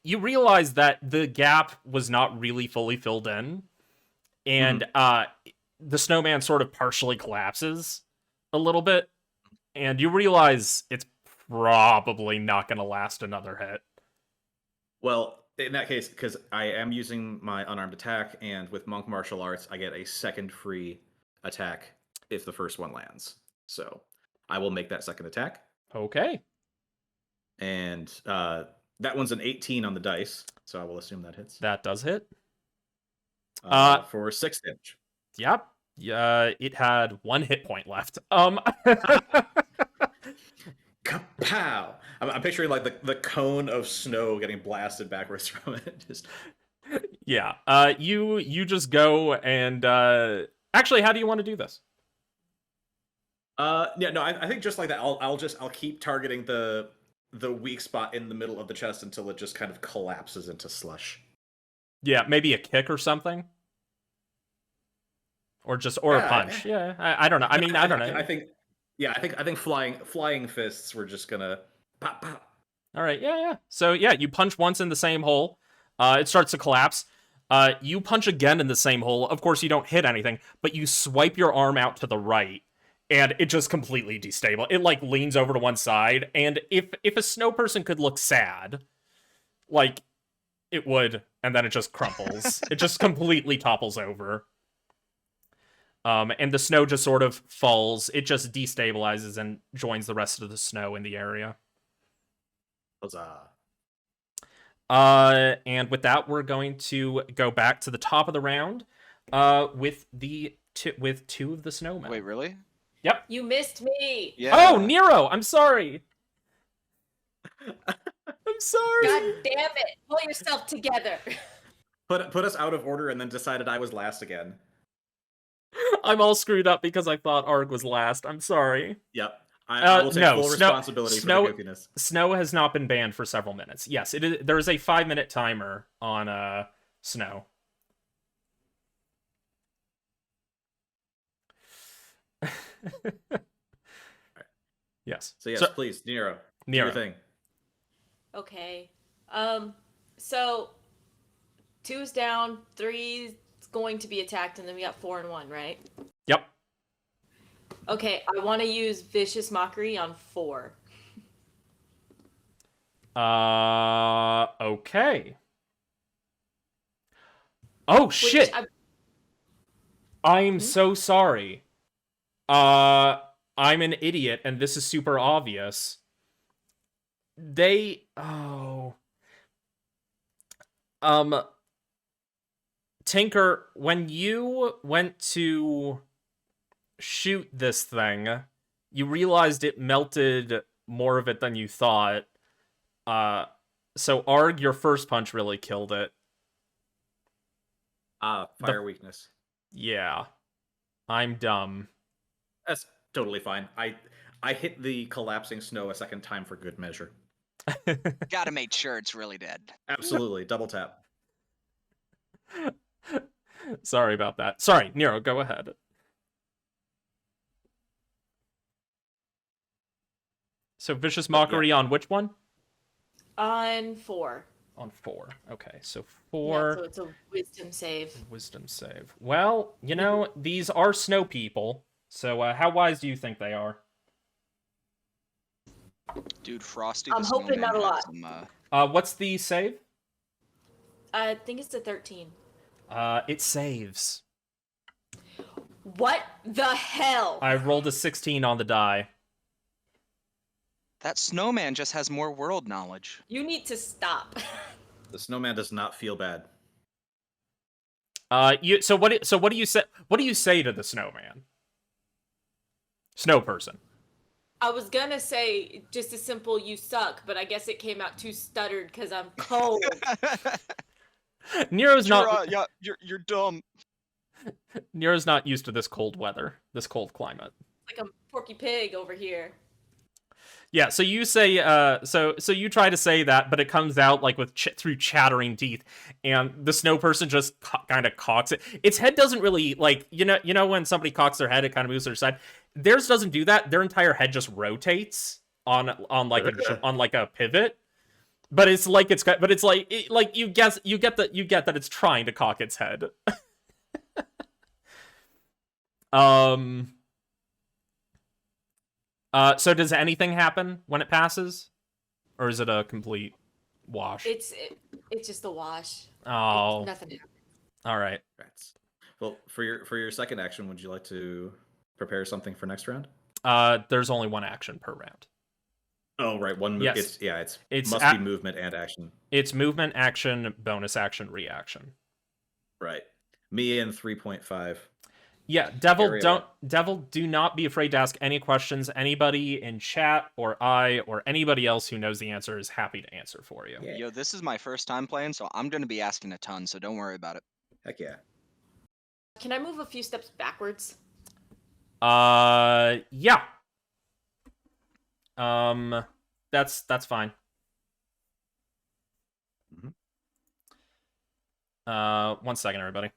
you realize that the gap was not really fully filled in, and the snowman sort of partially collapses a little bit, and you realize it's probably not going to last another hit. Well, in that case, because I am using my unarmed attack, and with monk martial arts, I get a second free attack if the first one lands. So I will make that second attack. Okay. And that one's an 18 on the dice, so I will assume that hits. That does hit. For 6 damage. Yep. It had 1 hit point left. Kapow! I'm picturing like the cone of snow getting blasted backwards from it. Just yeah. You just go and actually, how do you want to do this? Yeah, no, I think just like that. I'll keep targeting the weak spot in the middle of the chest until it just kind of collapses into slush. Yeah, maybe a kick or something. Or a punch. Yeah, I don't know. I mean, I don't know. I think flying fists were just gonna pop pop. All right, yeah. So yeah, you punch once in the same hole. It starts to collapse. You punch again in the same hole. Of course, you don't hit anything, but you swipe your arm out to the right, and it just completely destabilizes. It like leans over to one side, and if a snow person could look sad, like it would, and then it just crumples. It just completely topples over. And the snow just sort of falls. It just destabilizes and joins the rest of the snow in the area. Huzzah. And with that, we're going to go back to the top of the round with two of the snowmen. Wait, really? Yep. You missed me. Yeah. Oh, Nero! I'm sorry. I'm sorry. God damn it! Pull yourself together. Put us out of order and then decided I was last again. I'm all screwed up because I thought Arg was last. I'm sorry. Yep. I will take full responsibility for the goofiness. Snow has not been banned for several minutes. Yes, it is. There is a 5-minute timer on Snow. Yes. So yes, please, Nero. Do your thing. Okay. So 2's down, 3's going to be attacked, and then we got 4 and 1, right? Yep. Okay, I want to use Vicious Mockery on 4. Okay. Oh, shit! I'm so sorry. I'm an idiot, and this is super obvious. Tinker, when you went to shoot this thing, you realized it melted more of it than you thought. So Arg, your first punch really killed it. Fire weakness. Yeah. I'm dumb. That's totally fine. I hit the collapsing snow a second time for good measure. Gotta make sure it's really dead. Absolutely. Double tap. Sorry about that. Sorry, Nero, go ahead. So Vicious Mockery on which one? On 4. On 4. Okay, so 4. Yeah, so it's a wisdom save. Wisdom save. Well, you know, these are snow people. So how wise do you think they are? Dude, Frosty. I'm hoping not a lot. What's the save? I think it's a 13. It saves. What the hell? I rolled a 16 on the die. That snowman just has more world knowledge. You need to stop. The snowman does not feel bad. So what do you say? What do you say to the snowman? Snow person. I was gonna say just a simple "you suck," but I guess it came out too stuttered because I'm cold. Nero's not. Yeah, you're dumb. Nero's not used to this cold weather, this cold climate. Like a Porky Pig over here. Yeah, so you say, so you try to say that, but it comes out like with through chattering teeth, and the snow person just kind of cocks it. Its head doesn't really like, you know when somebody cocks their head, it kind of moves to their side. Theirs doesn't do that. Their entire head just rotates on like a pivot. But it's like you get that it's trying to cock its head. So does anything happen when it passes, or is it a complete wash? It's just a wash. Oh, Nothing happened. All right. Rats. Well, for your second action, would you like to prepare something for next round? There's only one action per round. Oh, right. One move. Yes. It's must be movement and action. It's movement, action, bonus action, reaction. Right. Me and 3.5. Yeah, Devil, do not be afraid to ask any questions. Anybody in chat or anybody else who knows the answer is happy to answer for you. Yeah. Yo, this is my first time playing, so I'm gonna be asking a ton, so don't worry about it. Heck yeah. Can I move a few steps backwards? Yeah. That's fine. Mm-hmm. 1 second, everybody.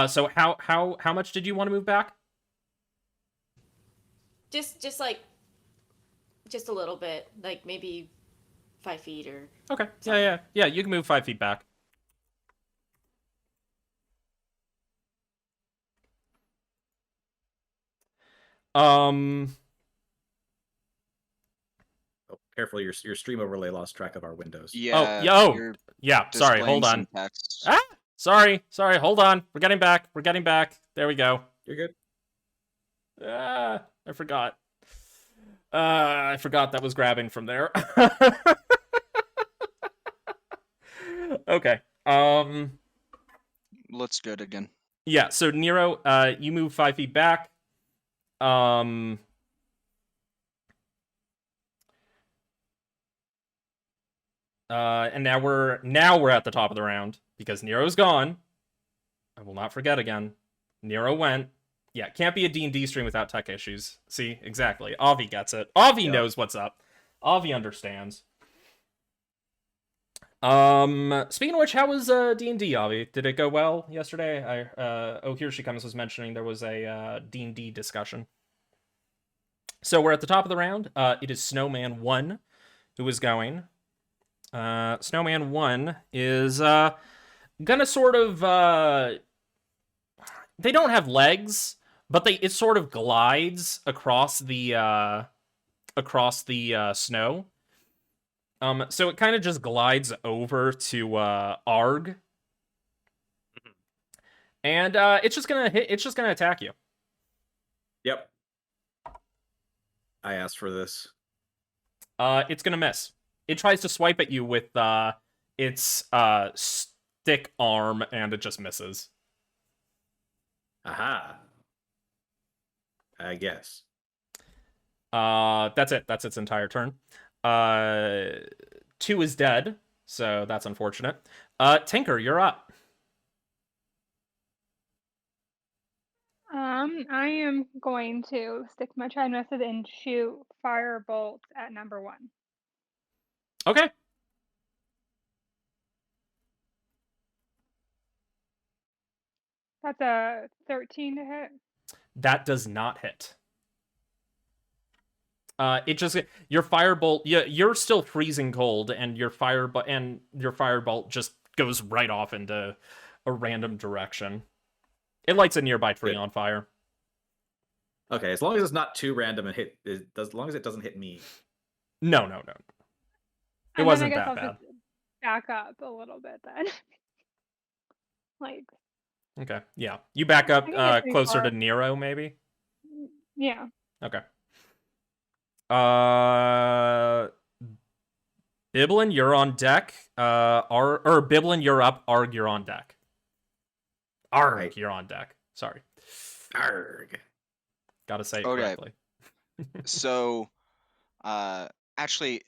So how much did you want to move back? Just a little bit, like maybe 5 feet or. Okay. Yeah. You can move 5 feet back. Oh, careful! Your stream overlay lost track of our windows. Yeah. Yeah. Sorry. Hold on. Sorry. Hold on. We're getting back. There we go. You're good. I forgot. I forgot that was grabbing from there. Okay. Looks good again. Yeah, so Nero, you move 5 feet back. And now we're at the top of the round because Nero's gone. I will not forget again. Nero went. Yeah, can't be a D&D stream without tech issues. See, exactly. Avi gets it. Avi knows what's up. Avi understands. Speaking of which, how was D&D, Avi? Did it go well yesterday? Here She Comes was mentioning there was a D&D discussion. So we're at the top of the round. It is Snowman 1 who is going. Snowman 1 is gonna sort of they don't have legs, but it sort of glides across the snow. So it kind of just glides over to Arg. And it's just gonna attack you. Yep. I asked for this. It's gonna miss. It tries to swipe at you with its stick arm, and it just misses. Aha. I guess. That's it. That's its entire turn. 2 is dead, so that's unfortunate. Tinker, you're up. I am going to stick my charm method and shoot fire bolts at number 1. Okay. That's a 13 to hit. That does not hit. It just your firebolt. You're still freezing cold, and your firebolt just goes right off into a random direction. It lights a nearby tree Good. on fire. Okay, as long as it's not too random and as long as it doesn't hit me. No. It And then I wasn't guess that I'll bad. just back up a little bit then. Like, Okay, yeah. You back up I can get pretty closer to far. Nero, maybe? Yeah. Okay. Biblin, you're on deck. Biblin, you're up. Arg, you're on deck. Arg, Right. you're on deck. Sorry. Arg. Gotta say it Okay. correctly. So, actually,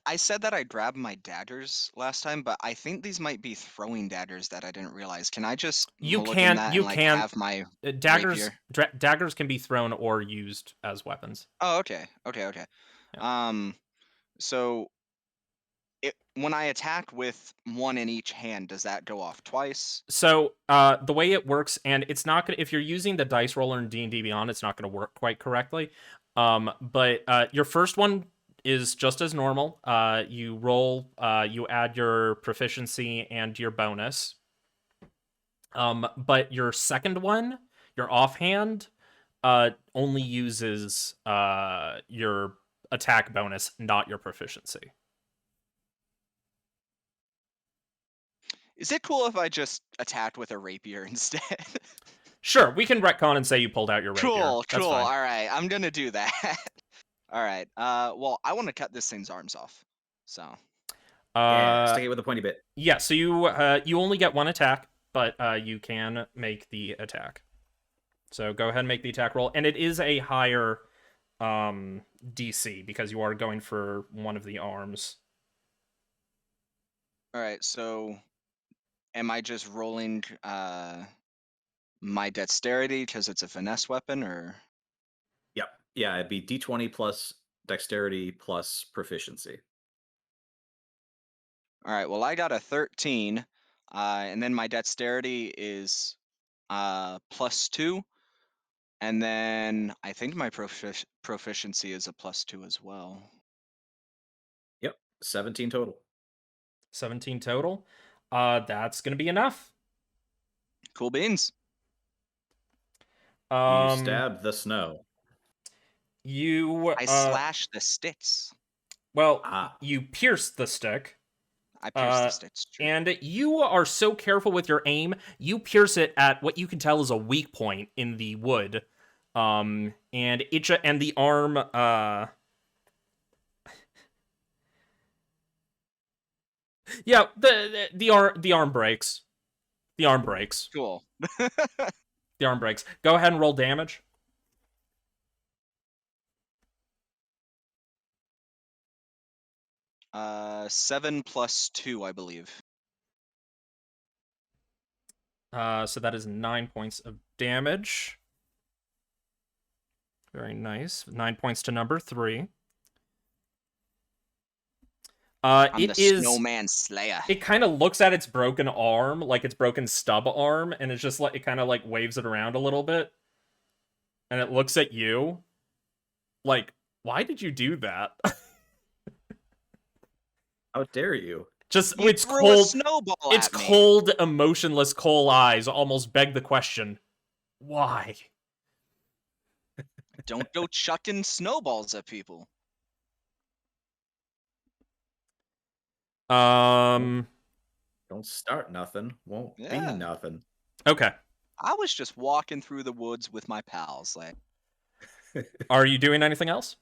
I said that I grabbed my daggers last time, but I think these might be throwing daggers that I didn't realize. Can I just look in that and like have my daggers rapier? daggers can be thrown or used as weapons. Oh, okay. Yeah. So when I attack with one in each hand, does that go off twice? So the way it works, and it's not gonna, if you're using the dice roller in D&D Beyond, it's not gonna work quite correctly. But your first one is just as normal. You roll, you add your proficiency and your bonus. But your second one, your offhand, only uses your attack bonus, not your proficiency. Is it cool if I just attacked with a rapier instead? Sure, we can retcon and say you pulled out your rapier. Cool. That's fine. All right, I'm gonna do that. All right. Well, I want to cut this thing's arms off. So. Yeah, stick it with a pointy bit. Yeah. So you only get one attack, but you can make the attack. So go ahead and make the attack roll, and it is a higher DC because you are going for one of the arms. All right. So, am I just rolling my dexterity because it's a finesse weapon, or? Yep. Yeah, it'd be D20 plus dexterity plus proficiency. All right. Well, I got a 13, and then my dexterity is +2, and then I think my proficiency is a +2 as well. Yep. 17 total. 17 total. That's gonna be enough. Cool beans. You stab the snow. I slash the sticks. Well, you pierce the stick. I pierce the sticks. True. And you are so careful with your aim, you pierce it at what you can tell is a weak point in the wood. And the arm yeah, the arm breaks. The arm breaks. Cool. The arm breaks. Go ahead and roll damage. Seven plus 2, I believe. So that is 9 points of damage. Very nice. 9 points to number 3. I'm the Snowman Slayer. It kind of looks at its broken arm, like its broken stub arm, and it's just like, it kind of like waves it around a little bit. And it looks at you like, why did you do that? How dare you? Just You its threw cold, a snowball its at me. cold, emotionless coal eyes almost beg the question, why? Don't go chucking snowballs at people. Don't start nothing. Won't be Yeah. nothing. Okay. I was just walking through the woods with my pals. Like, Are you doing anything else?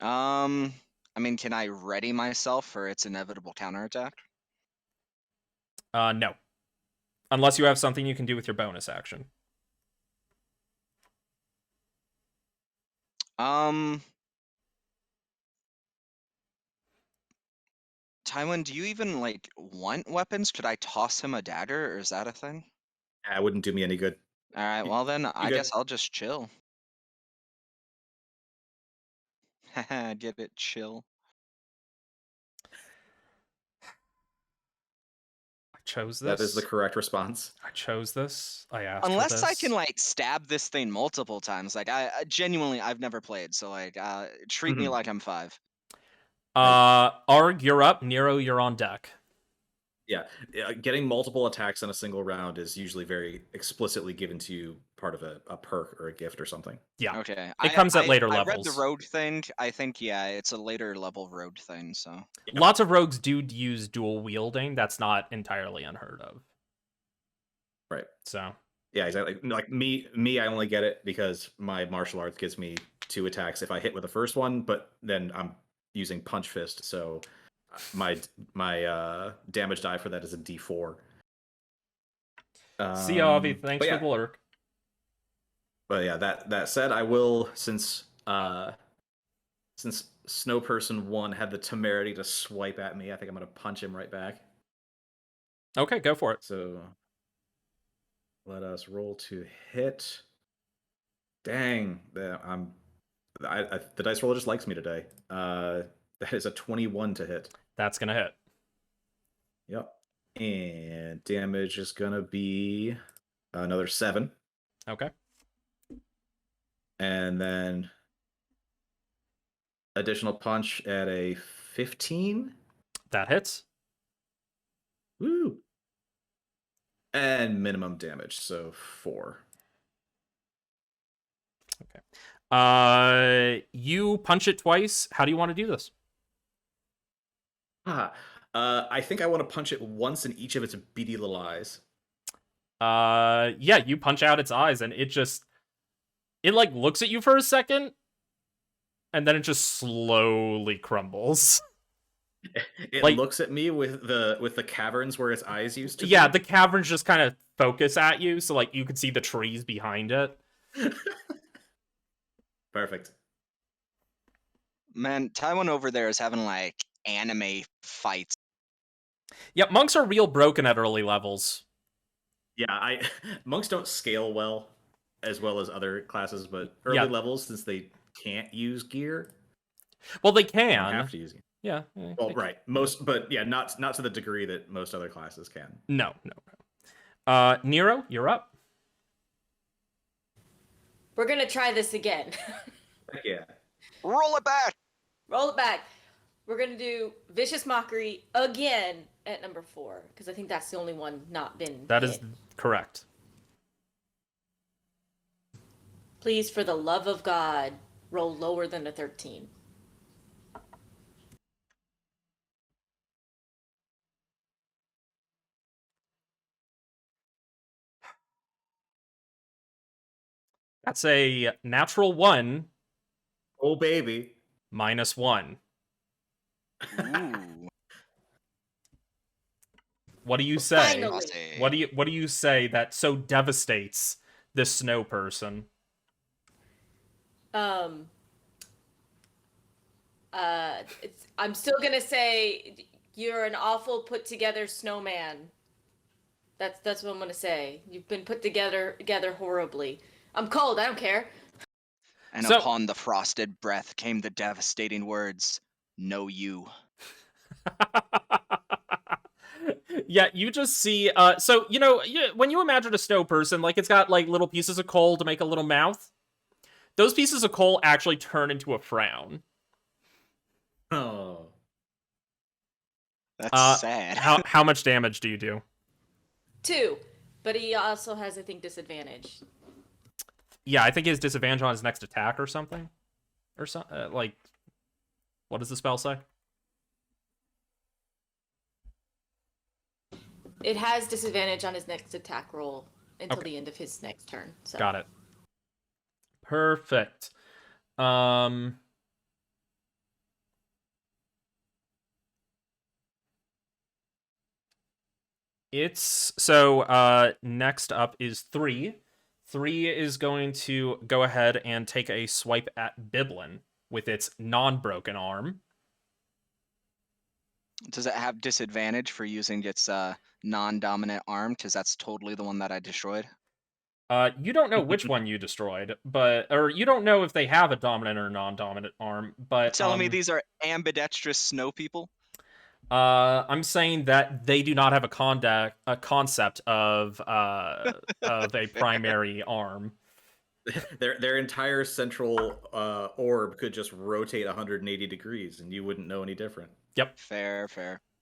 I mean, can I ready myself for its inevitable counterattack? No. Unless you have something you can do with your bonus action. Tywin, do you even like want weapons? Could I toss him a dagger, or is that a thing? That wouldn't do me any good. All right, well then, I good. guess I'll just chill. Haha, get it, chill. chose That this. is the correct response. I chose this. I asked for Unless I this. can like stab this thing multiple times. Like I genuinely I've never played, so like treat me like I'm 5. Arg, you're up. Nero, you're on deck. Yeah, getting multiple attacks in a single round is usually very explicitly given to you part of a perk or a gift or something. Yeah. Okay. It comes at later I levels. read the road thing. I think yeah, it's a later level road thing, so. Yeah. Lots of rogues do use dual wielding. That's not entirely unheard of. Right. So. Yeah, exactly. Like me, I only get it because my martial arts gives me 2 attacks if I hit with the first one, but then I'm using punch fist, so my damage die for that is a D4. See you, Avi. Thanks yeah. for the lurk. But yeah, that said, I will, since Snow Person 1 had the temerity to swipe at me, I think I'm gonna punch him right back. Okay, go for it. So let us roll to hit. Dang, the dice roller just likes me today. That is a 21 to hit. That's gonna hit. Yep. And damage is gonna be another 7. Okay. And then additional punch at a 15. That hits. Woo! And minimum damage, so 4. Okay. You punch it twice. How do you want to do this? I think I want to punch it once in each of its beady little eyes. Yeah, you punch out its eyes, and it like looks at you for a second, and then it just slowly crumbles. It like, looks at me with the caverns where its eyes used to be. Yeah, the caverns just kind of focus at you, so like you can see the trees behind it. Perfect. Man, Taiwan over there is having like anime fights. Yep, monks are real broken at early levels. Yeah, monks don't scale well as other classes, but early levels, since they can't use gear. Well, they can. They have to use gear. Yeah. Well, right. But yeah, not to the degree that most other classes can. No. Nero, you're up. We're gonna try this again. Heck yeah. Roll it back. Roll it back. We're gonna do Vicious Mockery again at number 4, because I think that's the only one not been That hit. is correct. Please, for the love of God, roll lower than a 13. That's a natural 1. Oh baby. -1. Ooh. What do you say? Finally. What do you say that so devastates this Snow Person? I'm still gonna say you're an awful put together snowman. That's what I'm gonna say. You've been put together horribly. I'm cold, I don't care. And So- upon the frosted breath came the devastating words, "No you." Yeah, you just see, so, when you imagine a Snow Person, like, it's got, like, little pieces of coal to make a little mouth. Those pieces of coal actually turn into a frown. Oh. That's sad. How much damage do you do? 2, but he also has, I think, disadvantage. Yeah, I think he has disadvantage on his next attack or something. Or something, like, what does the spell say? It has disadvantage on his next attack roll until the end of his next turn. So. Got it. Perfect. Next up is 3. 3 is going to go ahead and take a swipe at Biblin with its non-broken arm. Does it have disadvantage for using its non-dominant arm? Because that's totally the one that I destroyed. You don't know which one you destroyed, or you don't know if they have a dominant or non-dominant arm, but Telling me these are ambidextrous snow people? I'm saying that they do not have a concept of a primary arm. Their entire central orb could just rotate 180 degrees, and you wouldn't know any different. Yep. Fair.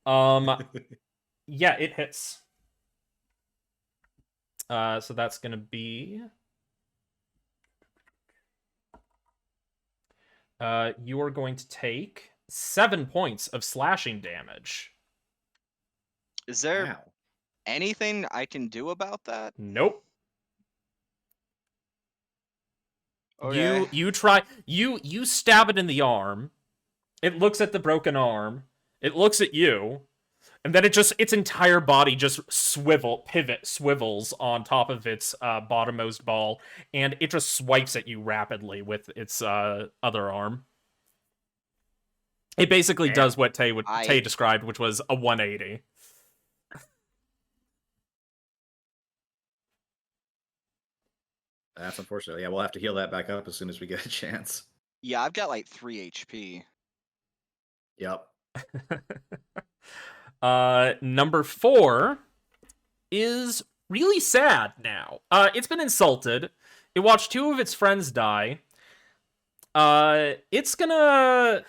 Yeah, it hits. So that's gonna be. You are going to take 7 points of slashing damage. Is there Wow. anything I can do about that? Nope. Okay. You stab it in the arm. It looks at the broken arm. It looks at you. And then its entire body just swivels on top of its bottommost ball, and it just swipes at you rapidly with its other arm. It basically does what Tay described, which was a 180. That's unfortunate. Yeah, we'll have to heal that back up as soon as we get a chance. Yeah, I've got like 3 HP. Yep. Number 4 is really sad now. It's been insulted. It watched 2 of its friends die. It's gonna...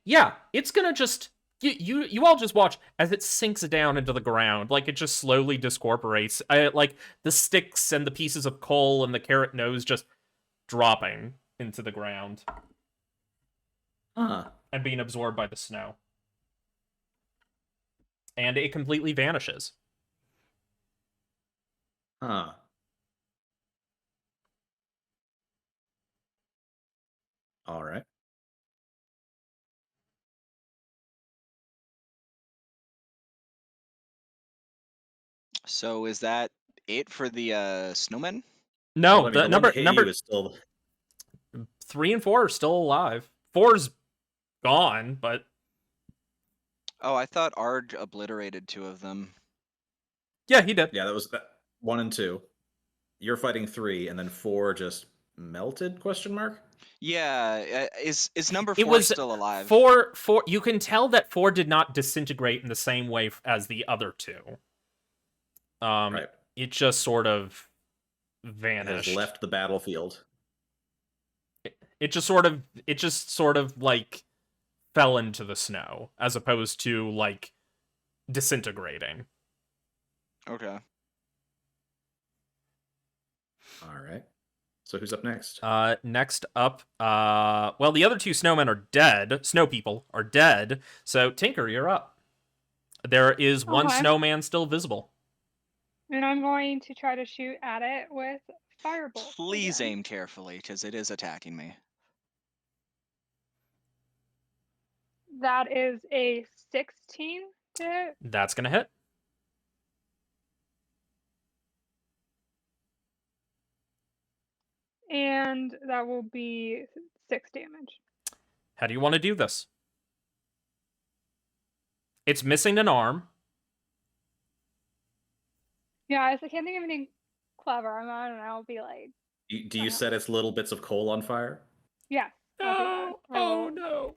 Yeah, it's gonna just... You all just watch as it sinks down into the ground, like it just slowly discorporates. Like the sticks and the pieces of coal and the carrot nose just dropping into the ground. Huh. And being absorbed by the snow. And it completely vanishes. Huh. All right. So is that it for the snowmen? No, Well, I mean, the one that hit number you is still 3 and 4 are still alive. 4's gone, but Oh, I thought Arg obliterated 2 of them. yeah, he did. that was 1 and 2. You're fighting 3, and then 4 just melted? Question mark. Yeah, is number It 4 was still alive? 4. You can tell that 4 did not disintegrate in the same way as the other 2. Right. It just sort of It has vanished. left the battlefield. It just sort of like fell into the snow as opposed to like disintegrating. Okay. All right. So who's up next? Next up, well, the other 2 snowmen are dead. Snow people are dead. So Tinker, you're up. There is one Okay. snowman still visible. And I'm going to try to shoot at it with firebolt. Please again. aim carefully, because it is attacking me. That is a 16 to hit. That's gonna hit. And that will be 6 damage. How do you want to do this? It's missing an arm. Yeah, I can't think of anything clever. I don't know. I'll be like, Do you set its little bits of coal on fire? yes. I'll do that. Oh no.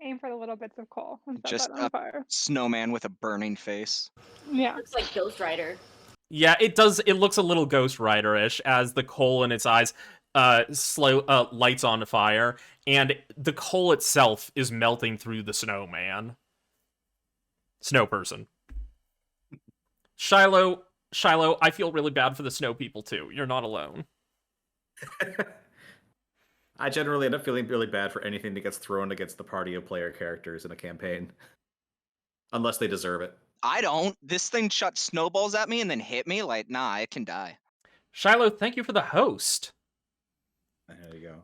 Aim for the little bits of coal and set Just that on fire. Snowman with a burning face. Yeah. Looks like Ghost Rider. Yeah, it does. It looks a little Ghost Rider-ish as the coal in its eyes lights on fire, and the coal itself is melting through the snowman. Snow person. Shiloh, I feel really bad for the snow people too. You're not alone. I generally end up feeling really bad for anything that gets thrown against the party of player characters in a campaign. Unless they deserve it. I don't. This thing shot snowballs at me and then hit me. Like, nah, it can die. Shiloh, thank you for the host. There you go.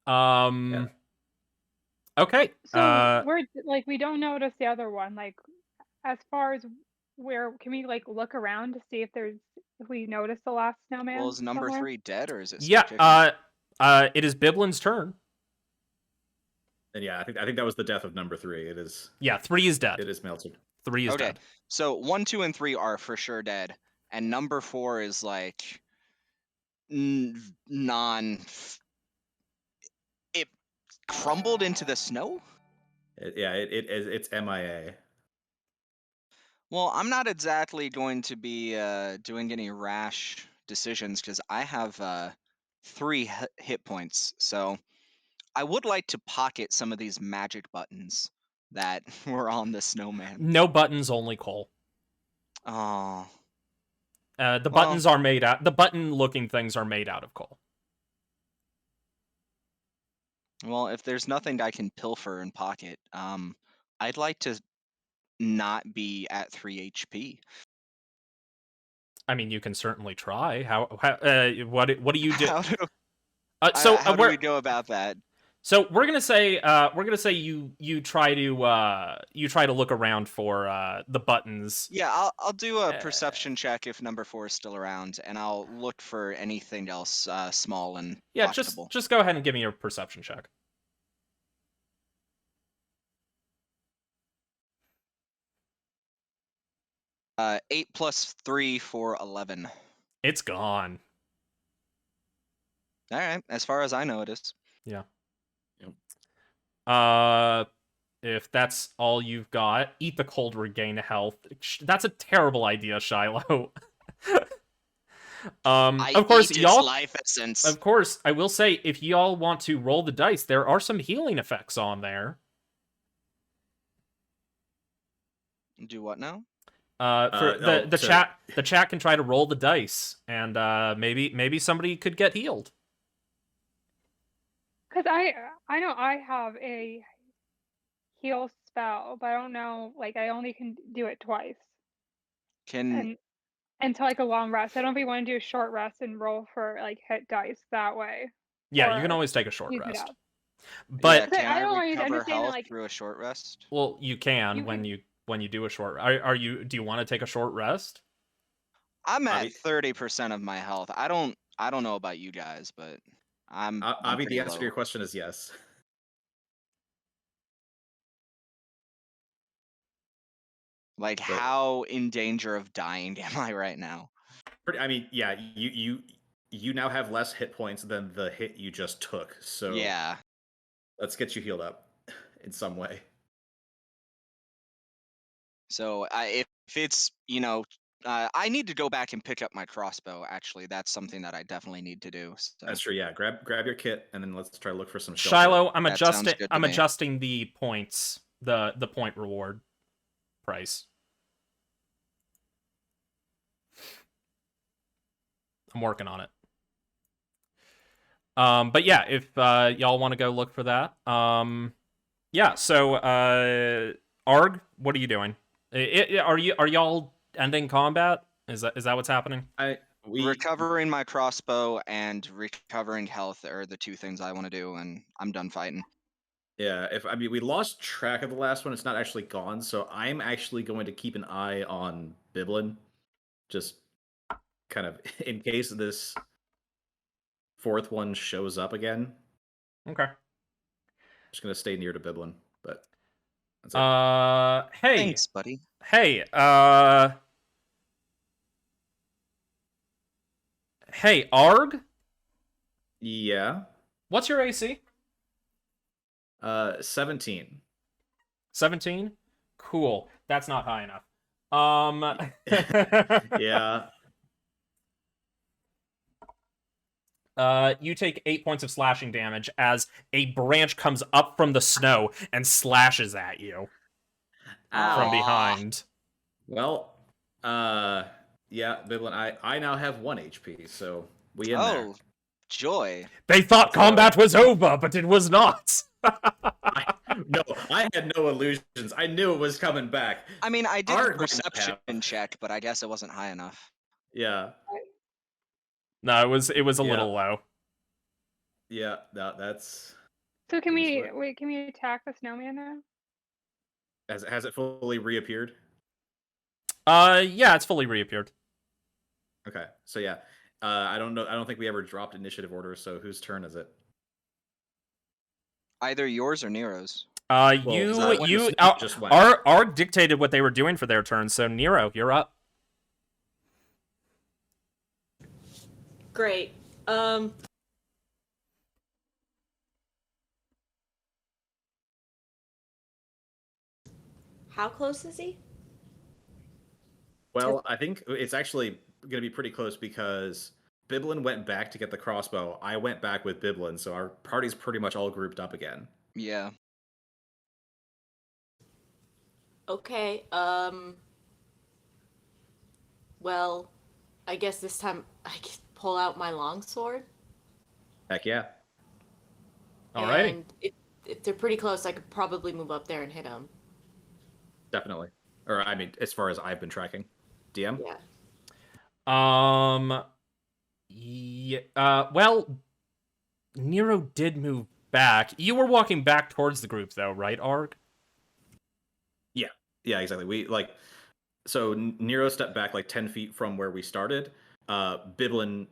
Yeah. Okay. So we don't notice the other one. Like, as far as where can we look around to see if we notice the last snowman? Well, is number somewhere? 3 dead or is it still Yeah. kicking? It is Biblin's turn. And yeah, I think that was the death of number 3. It is. Yeah, 3 is dead. It is melted. 3 is Okay. dead. So 1, 2, and 3 are for sure dead. and number 4 is like non. It crumbled into the snow. It's MIA. Well, I'm not exactly going to be doing any rash decisions because I have 3 hit points. So I would like to pocket some of these magic buttons that were on the snowman. No buttons, only coal. Oh, The Well- buttons are made out. The button-looking things are made out of coal. well, if there's nothing I can pilfer and pocket, I'd like to not be at 3 HP. I mean, you can certainly try. What do you do? How do, So do we go about that? So we're gonna say you try to look around for the buttons. Yeah, I'll do a perception check if number 4 is still around, and I'll look for anything else small and Yeah, pocketable. just go ahead and give me a perception check. Uh, 8 plus 3 for 11. It's gone. All right, as far as I know, it is. Yeah. Yep. If that's all you've got, eat the cold, regain health. That's a terrible idea, Shiloh. Of course, eat y'all. its life essence. Of course, I will say if y'all want to roll the dice, there are some healing effects on there. Do what now? For the chat can try to roll the dice, and maybe somebody could get healed. Because I know I have a heal spell, but I don't know, like, I only can do it twice. Can And to like a long rest. I don't know if you want to do a short rest and roll for like hit dice that way. Yeah, you Or can always take a short use it rest. up. But can I don't I want you to recover understand that, health like- through a short rest? well, you can You when can- you do a short. Do you want to take a short rest? I'm at Avi- 30% of my health. I don't know about you guys, but I'm Avi, pretty the answer low. to your question is yes. Like, But- how in danger of dying am I right now? I mean, yeah, you now have less hit points than the hit you just took. So Yeah. let's get you healed up in some way. So if it's, I need to go back and pick up my crossbow. Actually, that's something that I definitely need to do. So. That's true. Yeah, grab your kit and then let's try to look for some shelter. Shiloh, I'm That sounds adjusting. good to I'm me. adjusting the points, the point reward price. I'm working on it. But yeah, if y'all want to go look for that, yeah. So, Arg, what are you doing? Are y'all ending combat? Is that what's happening? Recovering my crossbow and recovering health are the 2 things I want to do, and I'm done fighting. Yeah, we lost track of the last one. It's not actually gone, so I'm actually going to keep an eye on Biblin, just kind of in case this 4th one shows up again. Okay. Just gonna stay near to Biblin, but that's it. Hey, Thanks, buddy. hey, hey, Arg, Yeah. what's your AC? 17. 17? Cool. That's not high enough. Yeah. You take 8 points of slashing damage as a branch comes up from the snow and slashes at you from Aw. behind. Well, yeah, Biblin, I now have 1 HP, so we in there. Oh, joy. They thought combat was over, but it was not. No, I had no illusions. I knew it was coming back. I mean, I did Art a might not perception have. check, but I guess it wasn't high enough. Yeah. No, it was a Yeah. little low. Yeah, that's So can we That's right. wait? Can we attack the snowman now? has it fully reappeared? Yeah, it's fully reappeared. Okay. So yeah. I don't know. I don't think we ever dropped initiative order, so whose turn is it? Either yours or Nero's. Well, that one just went. Arg dictated what they were doing for their turn, so Nero, you're up. great. How close is he? Well, I think it's actually going to be pretty close because Biblin went back to get the crossbow. I went back with Biblin, so our party's pretty much all grouped up again. Yeah. Okay, well, I guess this time I can pull out my longsword. Heck yeah. Alrighty. And if they're pretty close, I could probably move up there and hit them. Definitely. Or, I mean, as far as I've been tracking. DM? Yeah. Yeah, well, Nero did move back. You were walking back towards the group, though, right, Arg? Yeah, exactly. So Nero stepped back like 10 feet from where we started. Biblin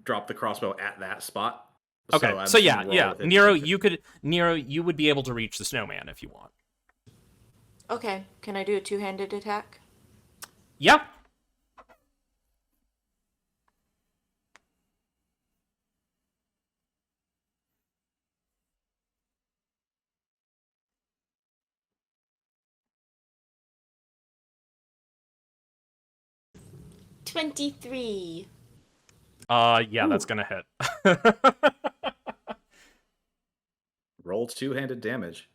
dropped the crossbow at that spot. Okay, I'm so yeah, assuming we're all within Nero, you would be able to reach the snowman if you want. Okay, can I do a two-handed attack? Yep. $23. Yeah, Ooh. that's gonna hit. Roll two-handed damage.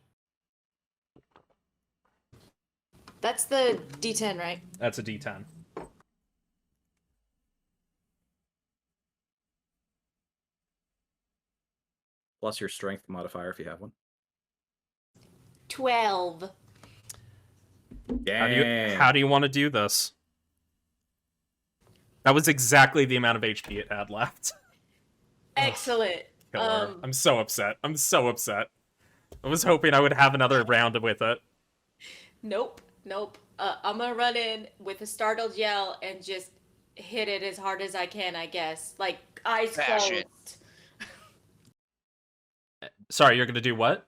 That's the D10, right? That's a D10. Plus your strength modifier if you have one. 12. Damn. How do you want to do this? That was exactly the amount of HP it had left. Excellent. Killer. I'm so upset. I'm so upset. I was hoping I would have another round with it. Nope. I'm gonna run in with a startled yell and just hit it as hard as I can, I guess. Like, eyes Bash closed. it. Sorry, you're gonna do what?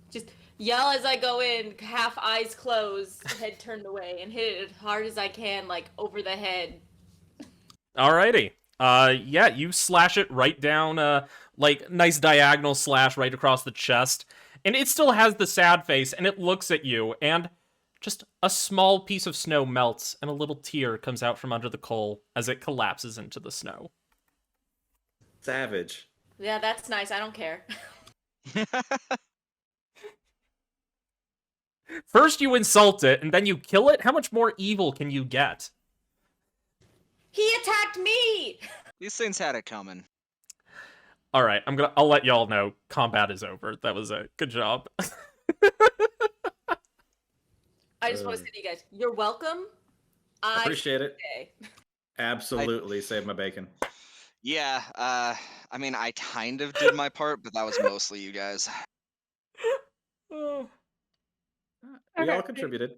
Just yell as I go in, half eyes closed, head turned away, and hit it as hard as I can, like, over the head. Alrighty. Yeah, you slash it right down, like, nice diagonal slash right across the chest. And it still has the sad face, and it looks at you, and just a small piece of snow melts, and a little tear comes out from under the coal as it collapses into the snow. Savage. Yeah, that's nice. I don't care. First you insult it, and then you kill it? How much more evil can you get? He attacked me! These things had it coming. Alright, I'll let y'all know combat is over. That was a good job. I just want to say to you guys, you're welcome. I Appreciate it. say. Absolutely. Save my bacon. Yeah, I mean, I kind of did my part, but that was mostly you guys. We Okay, all do contributed.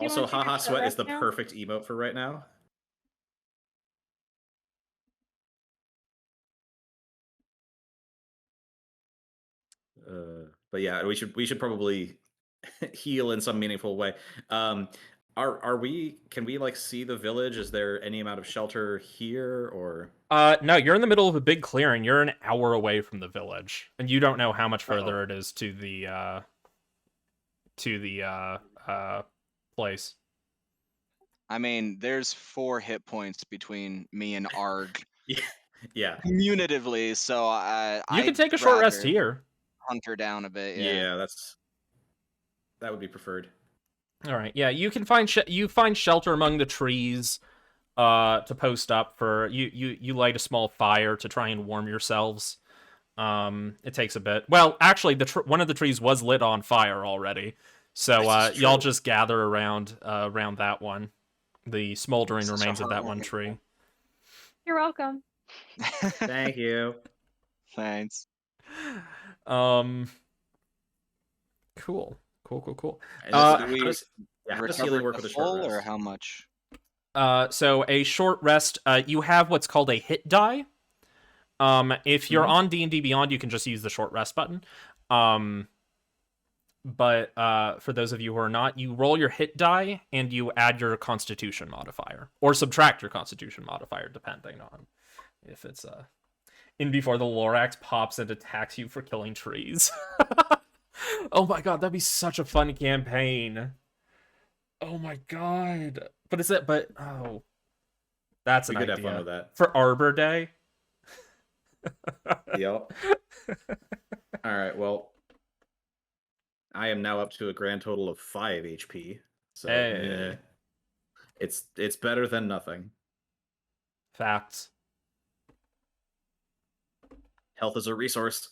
you Also, wanna take a haha short sweat is rest the now? perfect emote for right now. But yeah, we should probably heal in some meaningful way. Can we like see the village? Is there any amount of shelter here or? No, you're in the middle of a big clearing. You're an hour away from the village, and you don't know how much further it is to the place. I mean, there's 4 hit points between me and Arg Yeah. commutatively, so You can take a short rest here. Hunt her down a bit. Yeah, that would be preferred. All right, yeah, you can find shelter among the trees, to post up for you light a small fire to try and warm yourselves. It takes a bit. Well, actually, one of the trees was lit on fire already, so y'all just gather around that one, the smoldering remains of that one tree. You're welcome. Thank you. Thanks. Cool. And Uh, Do we how does healing work recover with a the short full, rest? or how much? So a short rest. You have what's called a hit die. If you're on D&D Beyond, you can just use the short rest button. But for those of you who are not, you roll your hit die and you add your Constitution modifier, or subtract your Constitution modifier, depending on if it's in before the Lorax pops and attacks you for killing trees. Oh my god, that'd be such a fun campaign. Oh my god. But is it? But oh, that's We an could idea have fun with that. for Arbor Day. Yep. All right. Well, I am now up to a grand total of 5 HP. So Hey. it's better than nothing. Facts. Health is a resource.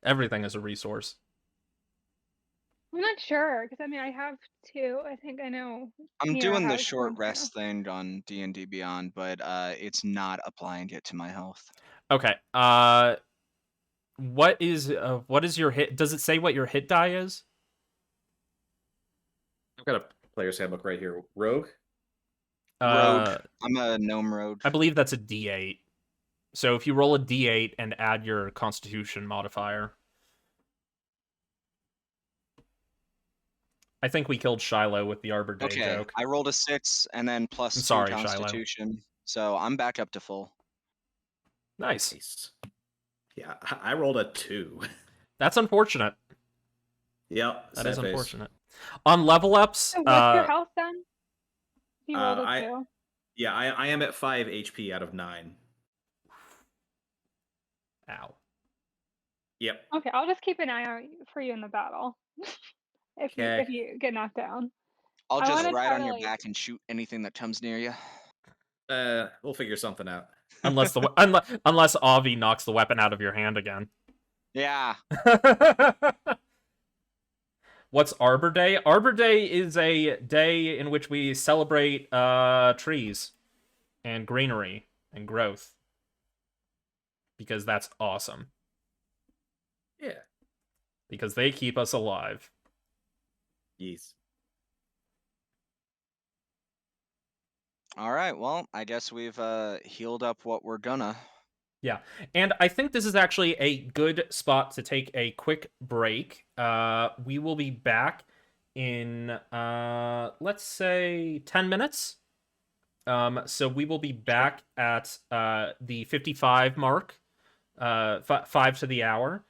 Everything is a resource. I'm not sure because I mean I have two. I think I know. I'm Mira doing the has short one too. rest thing on D&D Beyond, but it's not applying it to my health. Okay. What is your hit? Does it say what your hit die is? I've got a player's handbook right here. Rogue. Rogue. I'm a gnome rogue. I believe that's a D8. So if you roll a D8 and add your Constitution modifier. I think we killed Shiloh with the Arbor Day joke. I rolled a 6 and then plus I'm 2 sorry, Constitution. So I'm back up to full. Nice. Yeah, I rolled a 2. That's unfortunate. Yep. That is sad face. unfortunate. On level ups, So what's your health then? You rolled a 2. Yeah, I am at 5 HP out of 9. Ow. Yep. Okay, I'll just keep an eye out for you in the battle. if you get knocked down. I'll I just wanna ride try on to, your like- back and shoot anything that comes near you. We'll figure something out. Unless Avi knocks the weapon out of your hand again. Yeah. What's Arbor Day? Arbor Day is a day in which we celebrate trees and greenery and growth. Because that's awesome. Yeah. Because they keep us alive. Yes. All right. Well, I guess we've healed up what we're gonna. Yeah, and I think this is actually a good spot to take a quick break. We will be back in, let's say, 10 minutes. So we will be back at the 55 mark, 5 to the hour.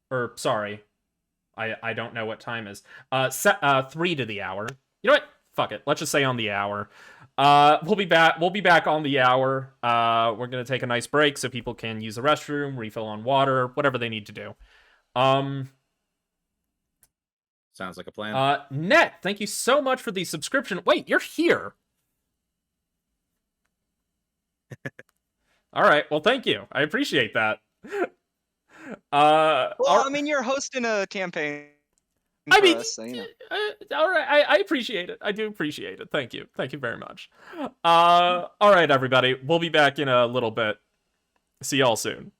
Or, sorry, I don't know what time is. 3 to the hour. You know what? Fuck it. Let's just say on the hour. We'll be back on the hour. We're gonna take a nice break so people can use the restroom, refill on water, whatever they need to do. Sounds like a plan. Net, thank you so much for the subscription. Wait, you're here. All right, well, thank you. I appreciate that. Well, I mean, you're hosting a campaign. I mean, us, so, you know. all right, I appreciate it. I do appreciate it. Thank you very much. All right, everybody, we'll be back in a little bit. See y'all soon.